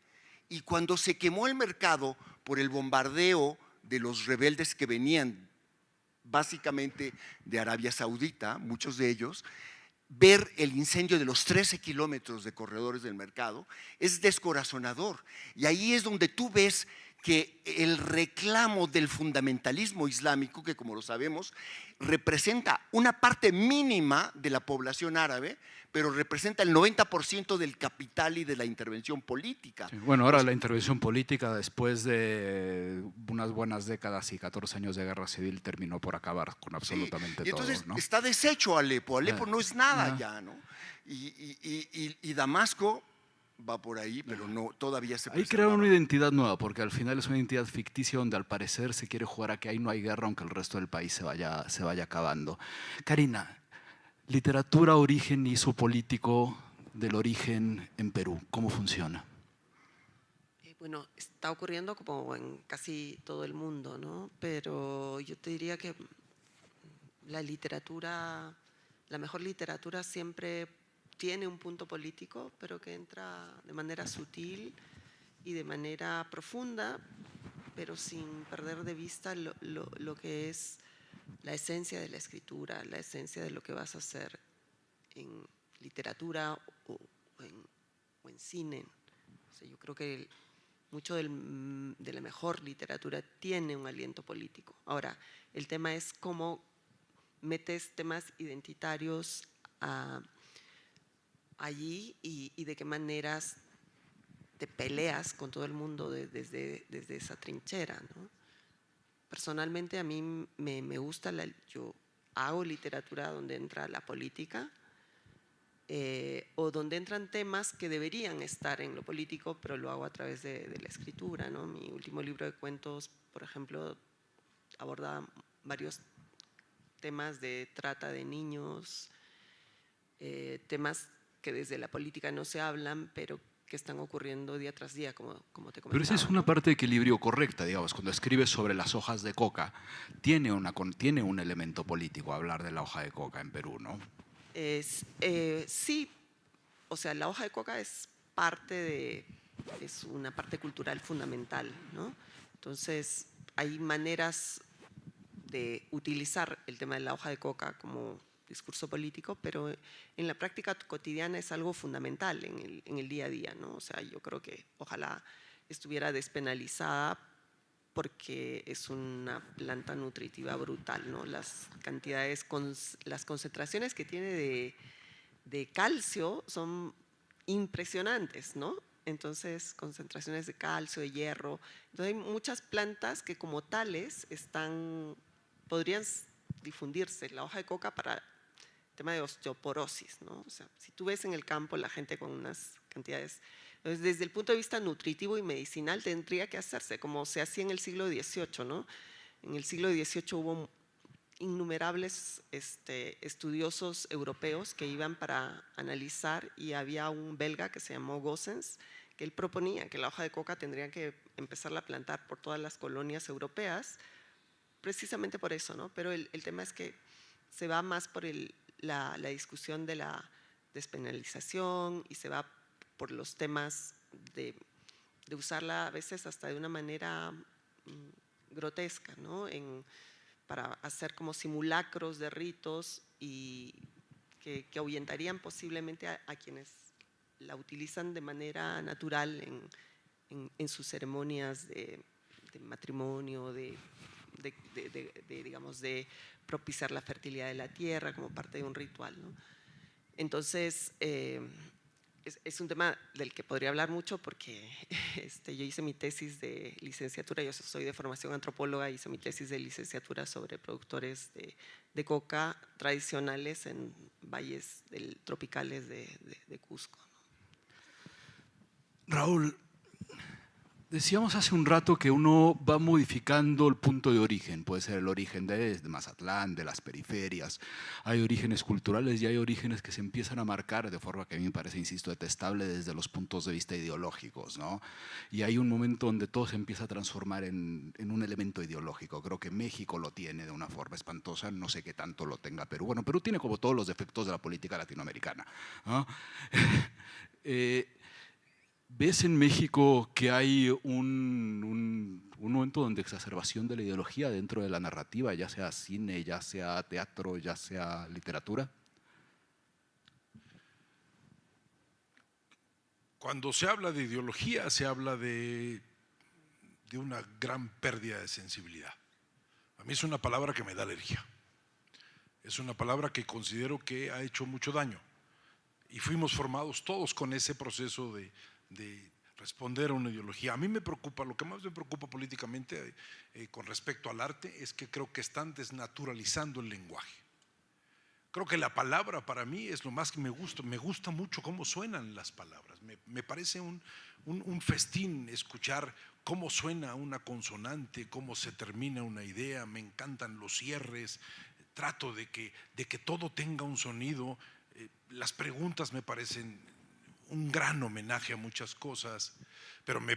Y cuando se quemó el mercado por el bombardeo de los rebeldes que venían básicamente de Arabia Saudita, muchos de ellos, ver el incendio de los 13 kilómetros de corredores del mercado es descorazonador. Y ahí es donde tú ves que el reclamo del fundamentalismo islámico, que como lo sabemos, representa una parte mínima de la población árabe, pero representa el 90% del capital y de la intervención política. Sí, bueno, ahora la intervención política, después de unas buenas décadas y 14 años de guerra civil, terminó por acabar con absolutamente y entonces todo, ¿no? Está deshecho Alepo. Alepo no es nada ya, ¿no? Y Damasco va por ahí, pero no, todavía se Ahí crearon una identidad nueva, porque al final es una identidad ficticia donde al parecer se quiere jugar a que ahí no hay guerra, aunque el resto del país se vaya acabando. Karina, literatura, origen y uso político del origen en Perú, ¿cómo funciona? Bueno, está ocurriendo como en casi todo el mundo, ¿no? Pero yo te diría que la literatura, la mejor literatura siempre tiene un punto político, pero que entra de manera sutil y de manera profunda, pero sin perder de vista lo que es la esencia de la escritura, la esencia de lo que vas a hacer en literatura o en cine. O sea, yo creo que mucho de la mejor literatura tiene un aliento político. Ahora, el tema es cómo metes temas identitarios allí y de qué maneras te peleas con todo el mundo desde esa trinchera, ¿no? Personalmente a mí me gusta, yo hago literatura donde entra la política o donde entran temas que deberían estar en lo político, pero lo hago a través de la escritura, ¿no? Mi último libro de cuentos, por ejemplo, aborda varios temas de trata de niños, temas que desde la política no se hablan, pero que están ocurriendo día tras día, como te comentaba. Pero esa es una parte de equilibrio correcta, digamos. Cuando escribes sobre las hojas de coca, tiene un elemento político hablar de la hoja de coca en Perú, ¿no? Sí, o sea, la hoja de coca es una parte cultural fundamental, ¿no? Entonces, hay maneras de utilizar el tema de la hoja de coca como discurso político, pero en la práctica cotidiana es algo fundamental en el día a día, ¿no? O sea, yo creo que ojalá estuviera despenalizada porque es una planta nutritiva brutal, ¿no? Las concentraciones que tiene de calcio son impresionantes, ¿no? Entonces, concentraciones de calcio, de hierro. Entonces, hay muchas plantas que como tales podrían difundirse. La hoja de coca para el tema de osteoporosis, ¿no? O sea, si tú ves en el campo la gente con unas cantidades. Entonces, desde el punto de vista nutritivo y medicinal tendría que hacerse, como se hacía en el siglo XVIII, ¿no? En el siglo XVIII hubo innumerables estudiosos europeos que iban para analizar, y había un belga que se llamó Goossens, que él proponía que la hoja de coca tendría que empezarla a plantar por todas las colonias europeas, precisamente por eso, ¿no? Pero el tema es que se va más por la discusión de la despenalización, y se va por los temas de usarla a veces hasta de una manera grotesca, ¿no? Para hacer como simulacros de ritos y que ahuyentarían posiblemente a quienes la utilizan de manera natural en sus ceremonias de matrimonio, digamos, de propiciar la fertilidad de la tierra como parte de un ritual, ¿no? Entonces, es un tema del que podría hablar mucho porque yo hice mi tesis de licenciatura, yo soy de formación antropóloga, hice mi tesis de licenciatura sobre productores de coca tradicionales en valles tropicales de Cusco, ¿no? Raúl, decíamos hace un rato que uno va modificando el punto de origen. Puede ser el origen de Mazatlán, de las periferias. Hay orígenes culturales y hay orígenes que se empiezan a marcar de forma que a mí me parece, insisto, detestable desde los puntos de vista ideológicos, ¿no? Y hay un momento donde todo se empieza a transformar en un elemento ideológico. Creo que México lo tiene de una forma espantosa. No sé qué tanto lo tenga Perú. Bueno, Perú tiene como todos los defectos de la política latinoamericana, ¿no? ¿Ves en México que hay un momento donde exacerbación de la ideología dentro de la narrativa, ya sea cine, ya sea teatro, ya sea literatura? Cuando se habla de ideología, se habla de una gran pérdida de sensibilidad. A mí es una palabra que me da alergia. Es una palabra que considero que ha hecho mucho daño. Y fuimos formados todos con ese proceso de responder a una ideología. A mí me preocupa, lo que más me preocupa políticamente con respecto al arte es que creo que están desnaturalizando el lenguaje. Creo que la palabra para mí es lo más que me gusta mucho cómo suenan las palabras. Me parece un festín escuchar cómo suena una consonante, cómo se termina una idea. Me encantan los cierres, trato de que todo tenga un sonido. Las preguntas me parecen un gran homenaje a muchas cosas, pero me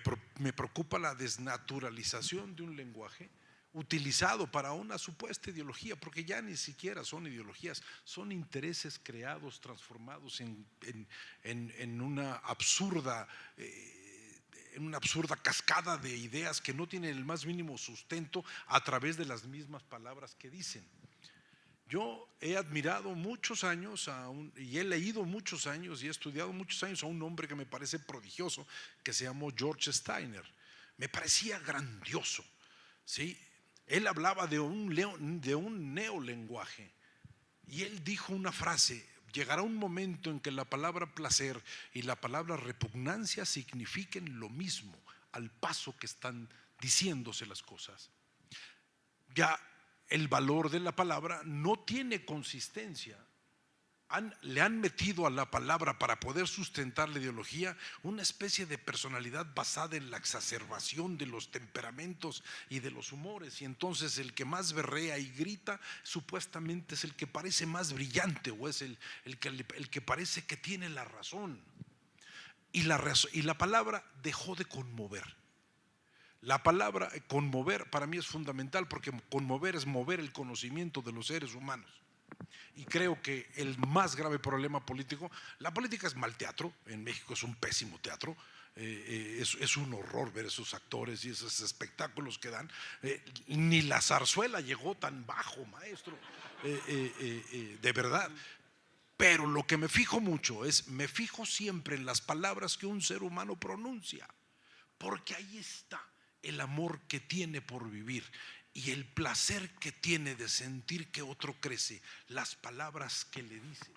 preocupa la desnaturalización de un lenguaje utilizado para una supuesta ideología, porque ya ni siquiera son ideologías, son intereses creados, transformados en una absurda cascada de ideas que no tienen el más mínimo sustento a través de las mismas palabras que dicen. Yo he admirado muchos años y he leído muchos años y he estudiado muchos años a un hombre que me parece prodigioso, que se llamó George Steiner. Me parecía grandioso, ¿sí? Él hablaba de un neolenguaje y él dijo una frase: llegará un momento en que la palabra placer y la palabra repugnancia signifiquen lo mismo al paso que están diciéndose las cosas. Ya el valor de la palabra no tiene consistencia. Le han metido a la palabra, para poder sustentar la ideología, una especie de personalidad basada en la exacerbación de los temperamentos y de los humores, y entonces el que más berrea y grita supuestamente es el que parece más brillante, o es el que parece que tiene la razón. Y la palabra dejó de conmover. La palabra conmover para mí es fundamental, porque conmover es mover el conocimiento de los seres humanos. Y creo que el más grave problema político, la política es mal teatro, en México es un pésimo teatro, es un horror ver esos actores y esos espectáculos que dan. Ni la zarzuela llegó tan bajo, maestro, de verdad. Pero lo que me fijo mucho me fijo siempre en las palabras que un ser humano pronuncia, porque ahí está el amor que tiene por vivir y el placer que tiene de sentir que otro crece, las palabras que le dices.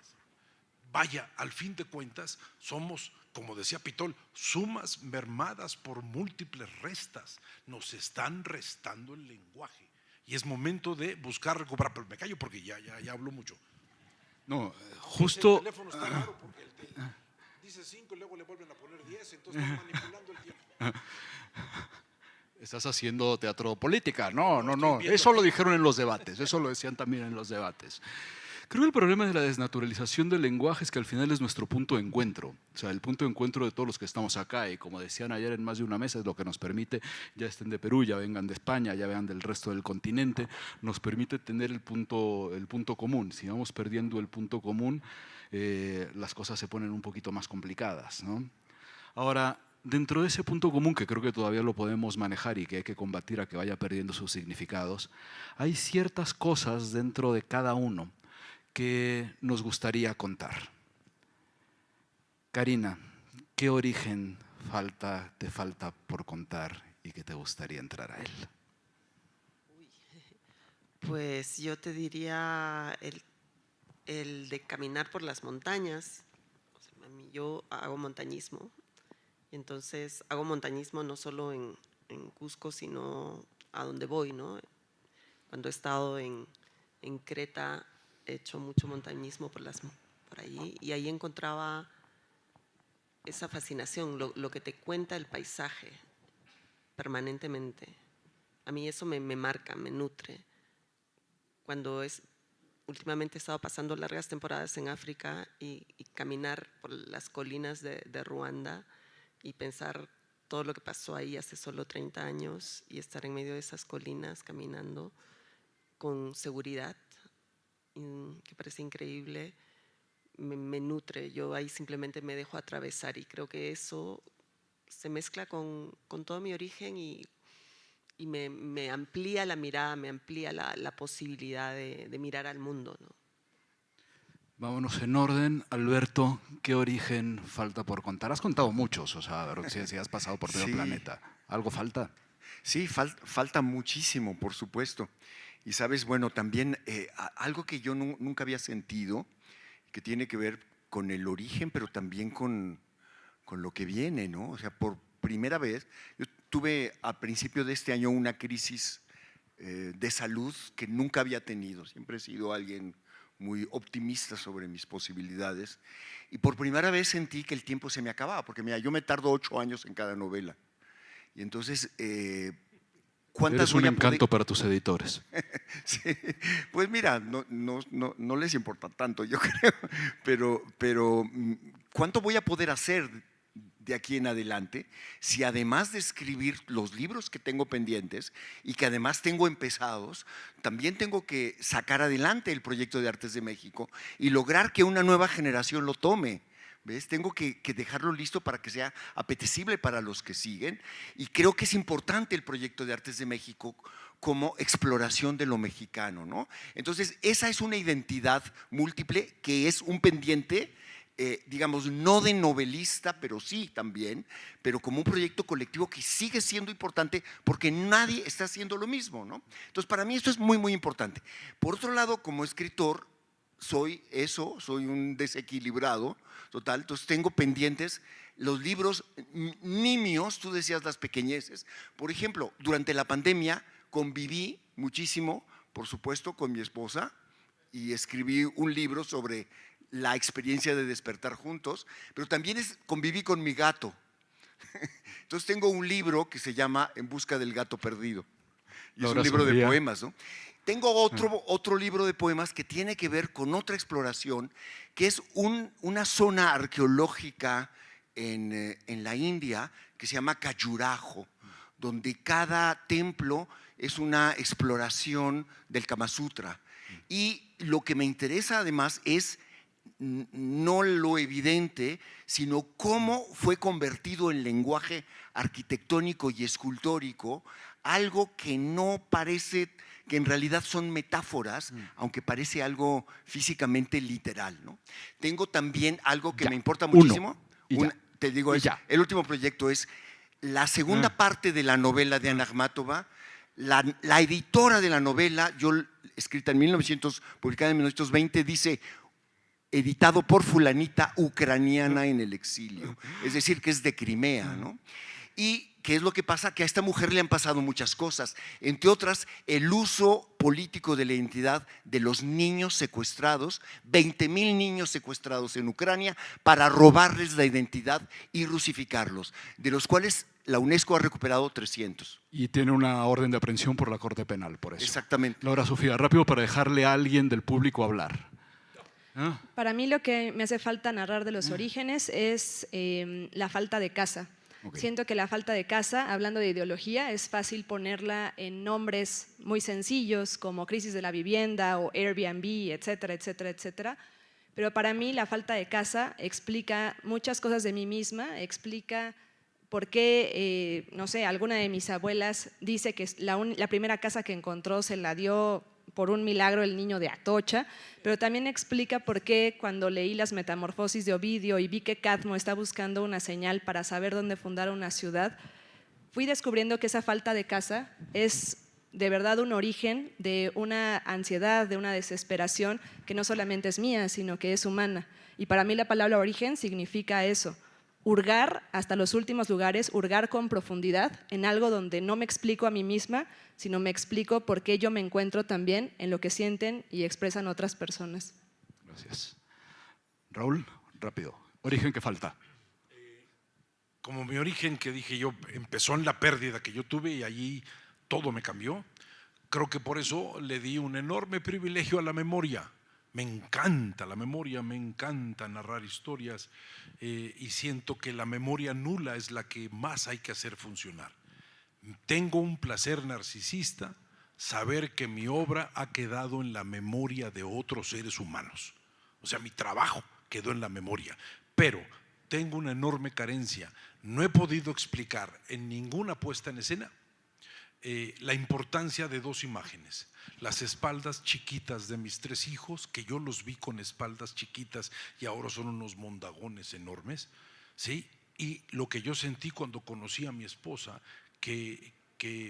Vaya, al fin de cuentas, somos, como decía Pitol, sumas mermadas por múltiples restas. Nos están restando el lenguaje y es momento de buscar recuperar. Pero me callo porque ya hablo mucho. No, justo. El teléfono está raro porque dice 5 y luego le vuelven a poner 10, entonces están manipulando el tiempo. Estás haciendo teatro política. No. viendo Eso lo aquí. dijeron en los debates, eso lo decían también en los debates. Creo que el problema de la desnaturalización del lenguaje es que al final es nuestro punto de encuentro. O sea, el punto de encuentro de todos los que estamos acá. Y como decían ayer en más de una mesa, es lo que nos permite, ya estén de Perú, ya vengan de España, ya vengan del resto del continente, nos permite tener el punto común. Si vamos perdiendo el punto común, las cosas se ponen un poquito más complicadas, ¿no? Ahora, dentro de ese punto común, que creo que todavía lo podemos manejar y que hay que combatir a que vaya perdiendo sus significados, hay ciertas cosas dentro de cada uno que nos gustaría contar. Karina, ¿qué origen te falta por contar y que te gustaría entrar a él? Pues yo te diría el de caminar por las montañas. O sea, yo hago montañismo, y entonces hago montañismo no solo en Cusco, sino a donde voy, ¿no? Cuando he estado en Creta, he hecho mucho montañismo por ahí, y ahí encontraba esa fascinación, lo que te cuenta el paisaje permanentemente. A mí eso me marca, me nutre. Últimamente he estado pasando largas temporadas en África y caminar por las colinas de Ruanda y pensar todo lo que pasó ahí hace solo 30 años y estar en medio de esas colinas caminando con seguridad, que parece increíble, me nutre. Yo ahí simplemente me dejo atravesar y creo que eso se mezcla con todo mi origen y me amplía la mirada, me amplía la posibilidad de mirar al mundo, ¿no? Vámonos en orden. Alberto, ¿qué origen falta por contar? Has contado muchos, o sea, si has pasado por todo el Sí. planeta. ¿Algo falta? Sí, falta muchísimo, por supuesto. Y sabes, bueno, también algo que yo nunca había sentido, que tiene que ver con el origen, pero también con lo que viene, ¿no? O sea, por primera vez, yo tuve a principio de este año una crisis de salud que nunca había tenido. Siempre he sido alguien muy optimista sobre mis posibilidades. Y por primera vez sentí que el tiempo se me acababa, porque mira, yo me tardo 8 años en cada novela. Y entonces, ¿cuántas Eres un voy a poder? encanto para tus editores. Sí, pues mira, no les importa tanto, yo creo, pero ¿cuánto voy a poder hacer de aquí en adelante si además de escribir los libros que tengo pendientes y que además tengo empezados, también tengo que sacar adelante el proyecto de Artes de México y lograr que una nueva generación lo tome? ¿Ves? Tengo que dejarlo listo para que sea apetecible para los que siguen, y creo que es importante el proyecto de Artes de México como exploración de lo mexicano, ¿no? Entonces, esa es una identidad múltiple que es un pendiente, digamos, no de novelista, pero sí también, pero como un proyecto colectivo que sigue siendo importante porque nadie está haciendo lo mismo, ¿no? Entonces, para mí esto es muy, muy importante. Por otro lado, como escritor, soy un desequilibrado total, entonces tengo pendientes los libros nimios, tú decías las pequeñeces. Por ejemplo, durante la pandemia conviví muchísimo, por supuesto, con mi esposa y escribí un libro sobre la experiencia de despertar juntos, pero también conviví con mi gato. Entonces tengo un libro que se llama En busca del gato perdido. Y es un libro de poemas, ¿no? Tengo otro libro de poemas que tiene que ver con otra exploración, que es una zona arqueológica en la India que se llama Khajuraho, donde cada templo es una exploración del Kama Sutra. Y lo que me interesa además es no lo evidente, sino cómo fue convertido en lenguaje arquitectónico y escultórico algo que no parece, que en realidad son metáforas, aunque parece algo físicamente literal, ¿no? Tengo también algo que me importa muchísimo. Te digo, el último proyecto es la segunda parte de la novela de Ana Akhmatova. La editora de la novela, escrita en publicada en 1920, dice: editado por fulanita ucraniana en el exilio, es decir, que es de Crimea, ¿no? ¿Y qué es lo que pasa? Que a esta mujer le han pasado muchas cosas, entre otras el uso político de la identidad de los niños secuestrados, 20,000 niños secuestrados en Ucrania para robarles la identidad y rusificarlos, de los cuales la UNESCO ha recuperado 300. Y tiene una orden de aprehensión por la Corte Penal, por eso. Exactamente. Laura Sofía, rápido para dejarle a alguien del público hablar. Para mí lo que me hace falta narrar de los orígenes es la falta de casa. Okay. Siento que la falta de casa, hablando de ideología, es fácil ponerla en nombres muy sencillos como crisis de la vivienda o Airbnb, etcétera, etcétera, etcétera. Pero para mí la falta de casa explica muchas cosas de mí misma, explica por qué, no sé, alguna de mis abuelas dice que la primera casa que encontró se la dio por un milagro el niño de Atocha, pero también explica por qué cuando leí las Metamorfosis de Ovidio y vi que Cadmo está buscando una señal para saber dónde fundar una ciudad, fui descubriendo que esa falta de casa es de verdad un origen de una ansiedad, de una desesperación que no solamente es mía, sino que es humana. Y para mí la palabra origen significa eso, hurgar hasta los últimos lugares, hurgar con profundidad en algo donde no me explico a mí misma, sino me explico por qué yo me encuentro también en lo que sienten y expresan otras personas. Gracias. Raúl, rápido. ¿Origen que falta? Como mi origen, que dije yo, empezó en la pérdida que yo tuve y allí todo me cambió. Creo que por eso le di un enorme privilegio a la memoria. Me encanta la memoria, me encanta narrar historias y siento que la memoria nula es la que más hay que hacer funcionar. Tengo un placer narcisista saber que mi obra ha quedado en la memoria de otros seres humanos. O sea, mi trabajo quedó en la memoria, pero tengo una enorme carencia. No he podido explicar en ninguna puesta en escena la importancia de dos imágenes. Las espaldas chiquitas de mis 3 hijos, que yo los vi con espaldas chiquitas y ahora son unos mondagones enormes, ¿sí? Y lo que yo sentí cuando conocí a mi esposa, que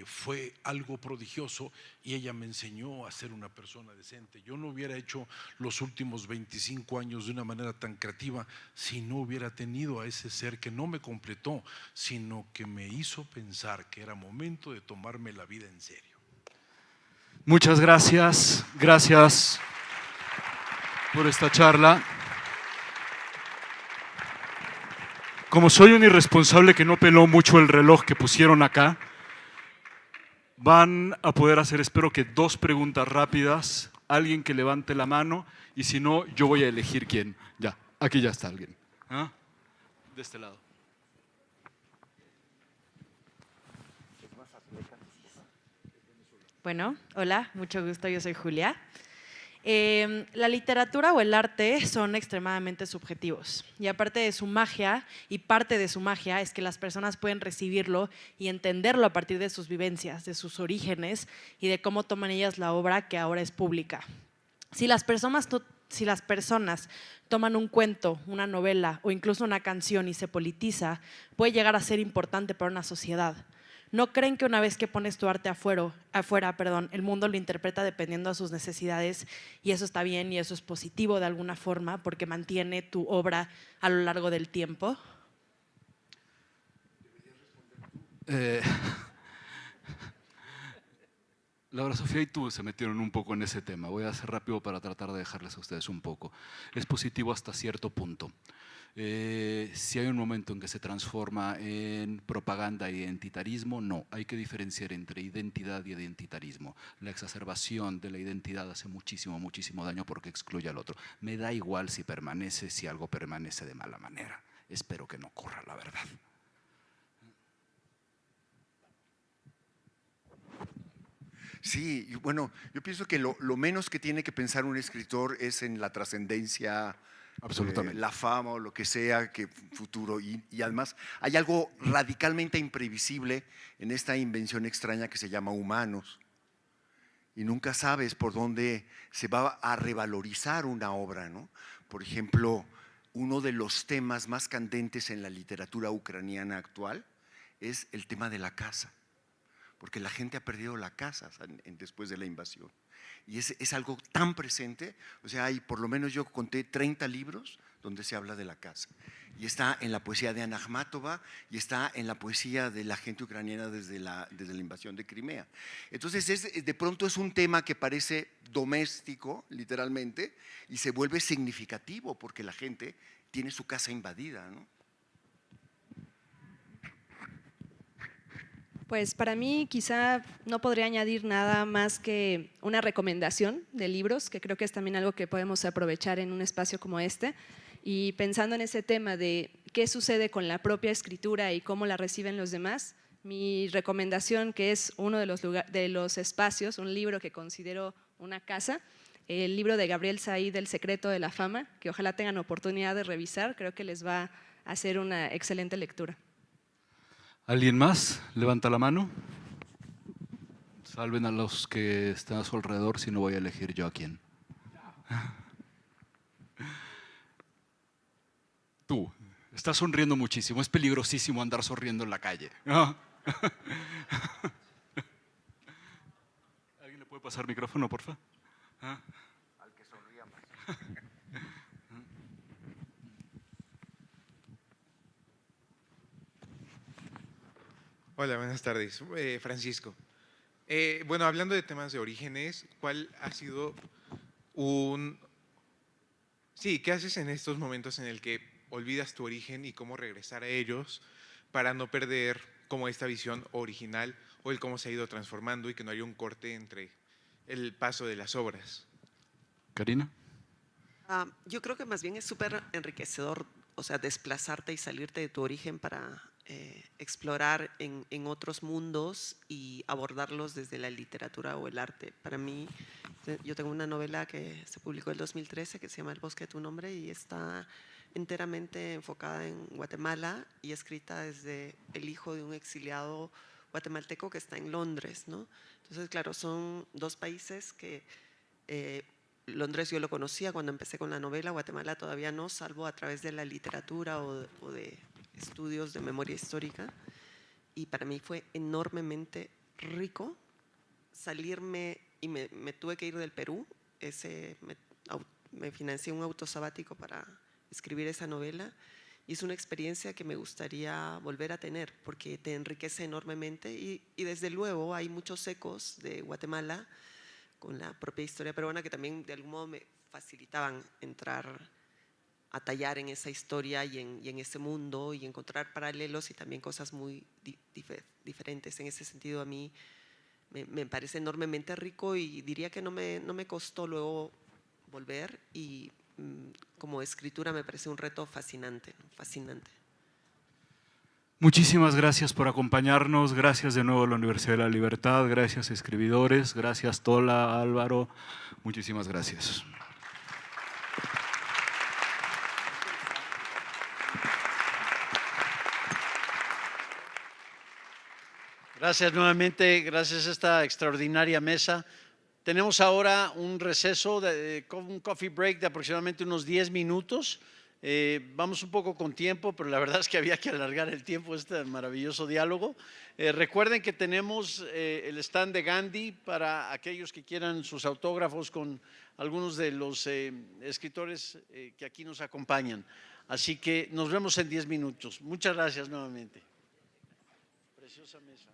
fue algo prodigioso y ella me enseñó a ser una persona decente. Yo no hubiera hecho los últimos 25 años de una manera tan creativa si no hubiera tenido a ese ser que no me completó, sino que me hizo pensar que era momento de tomarme la vida en serio. Muchas gracias, gracias por esta charla. Como soy un irresponsable que no peló mucho el reloj que pusieron acá, van a poder hacer, espero que 2 preguntas rápidas, alguien que levante la mano y si no, yo voy a elegir quién. Ya, aquí ya está alguien. ¿Ah? De este lado. Bueno, hola, mucho gusto, yo soy Julia. La literatura o el arte son extremadamente subjetivos y aparte de su magia, y parte de su magia es que las personas pueden recibirlo y entenderlo a partir de sus vivencias, de sus orígenes y de cómo toman ellas la obra que ahora es pública. Si las personas toman un cuento, una novela o incluso una canción y se politiza, puede llegar a ser importante para una sociedad. ¿No creen que una vez que pones tu arte afuera, el mundo lo interpreta dependiendo de sus necesidades y eso está bien y eso es positivo de alguna forma porque mantiene tu obra a lo largo del tiempo? Laura Sofía y tú se metieron un poco en ese tema. Voy a hacer rápido para tratar de dejarles a ustedes un poco. Es positivo hasta cierto punto. Si hay un momento en que se transforma en propaganda e identitarismo, no. Hay que diferenciar entre identidad y identitarismo. La exacerbación de la identidad hace muchísimo, muchísimo daño porque excluye al otro. Me da igual si permanece, si algo permanece de mala manera. Espero que no ocurra, la verdad. Sí, y bueno, yo pienso que lo menos que tiene que pensar un escritor es en la trascendencia, Absolutamente. la fama o lo que sea, que futuro. Y además hay algo radicalmente imprevisible en esta invención extraña que se llama humanos. Y nunca sabes por dónde se va a revalorizar una obra, ¿no? Por ejemplo, uno de los temas más candentes en la literatura ucraniana actual es el tema de la casa, porque la gente ha perdido la casa después de la invasión. Y es algo tan presente, o sea, por lo menos yo conté 30 libros donde se habla de la casa. Y está en la poesía de Ana Akhmatova y está en la poesía de la gente ucraniana desde la invasión de Crimea. Entonces, de pronto es un tema que parece doméstico, literalmente, y se vuelve significativo porque la gente tiene su casa invadida, ¿no? Pues para mí quizá no podría añadir nada más que una recomendación de libros, que creo que es también algo que podemos aprovechar en un espacio como este. Y pensando en ese tema de qué sucede con la propia escritura y cómo la reciben los demás, mi recomendación, que es uno de los espacios, un libro que considero una casa, el libro de Gabriel Said, El secreto de la fama, que ojalá tengan oportunidad de revisar, creo que les va a hacer una excelente lectura. ¿Alguien más? Levanta la mano. Salven a los que están a su alrededor, si no voy a elegir yo a quién. Tú, estás sonriendo muchísimo. Es peligrosísimo andar sonriendo en la calle. ¿Alguien le puede pasar micrófono, por favor? Al que sonría más. Hola, buenas tardes. Francisco. Bueno, hablando de temas de orígenes, ¿cuál ha sido un... Sí, ¿qué haces en estos momentos en el que olvidas tu origen y cómo regresar a ellos para no perder como esta visión original o el cómo se ha ido transformando y que no haya un corte entre el paso de las obras? Karina. Yo creo que más bien es súper enriquecedor, o sea, desplazarte y salirte de tu origen para explorar en otros mundos y abordarlos desde la literatura o el arte. Para mí, yo tengo una novela que se publicó en el 2013 que se llama El bosque de tu nombre y está enteramente enfocada en Guatemala y escrita desde el hijo de un exiliado guatemalteco que está en Londres, ¿no? Entonces, claro, son dos países que Londres yo lo conocía cuando empecé con la novela, Guatemala todavía no, salvo a través de la literatura o de estudios de memoria histórica. Y para mí fue enormemente rico salirme y me tuve que ir del Perú. Me financié un autosabático para escribir esa novela y es una experiencia que me gustaría volver a tener porque te enriquece enormemente y desde luego hay muchos ecos de Guatemala con la propia historia peruana que también de algún modo me facilitaban entrar a tallar en esa historia y en ese mundo y encontrar paralelos y también cosas muy diferentes. En ese sentido a mí me parece enormemente rico y diría que no me costó luego volver y como escritura me parece un reto fascinante, ¿no? Fascinante. Muchísimas gracias por acompañarnos, gracias de nuevo a la Universidad de la Libertad, gracias escribidores, gracias Tola, Álvaro, muchísimas gracias. Gracias nuevamente, gracias a esta extraordinaria mesa. Tenemos ahora un receso, un coffee break de aproximadamente unos 10 minutos. Vamos un poco con tiempo, pero la verdad es que había que alargar el tiempo de este maravilloso diálogo. Recuerden que tenemos el stand de Gandhi para aquellos que quieran sus autógrafos con algunos de los escritores que aquí nos acompañan. Así que nos vemos en 10 minutos. Muchas gracias nuevamente. Preciosa mesa.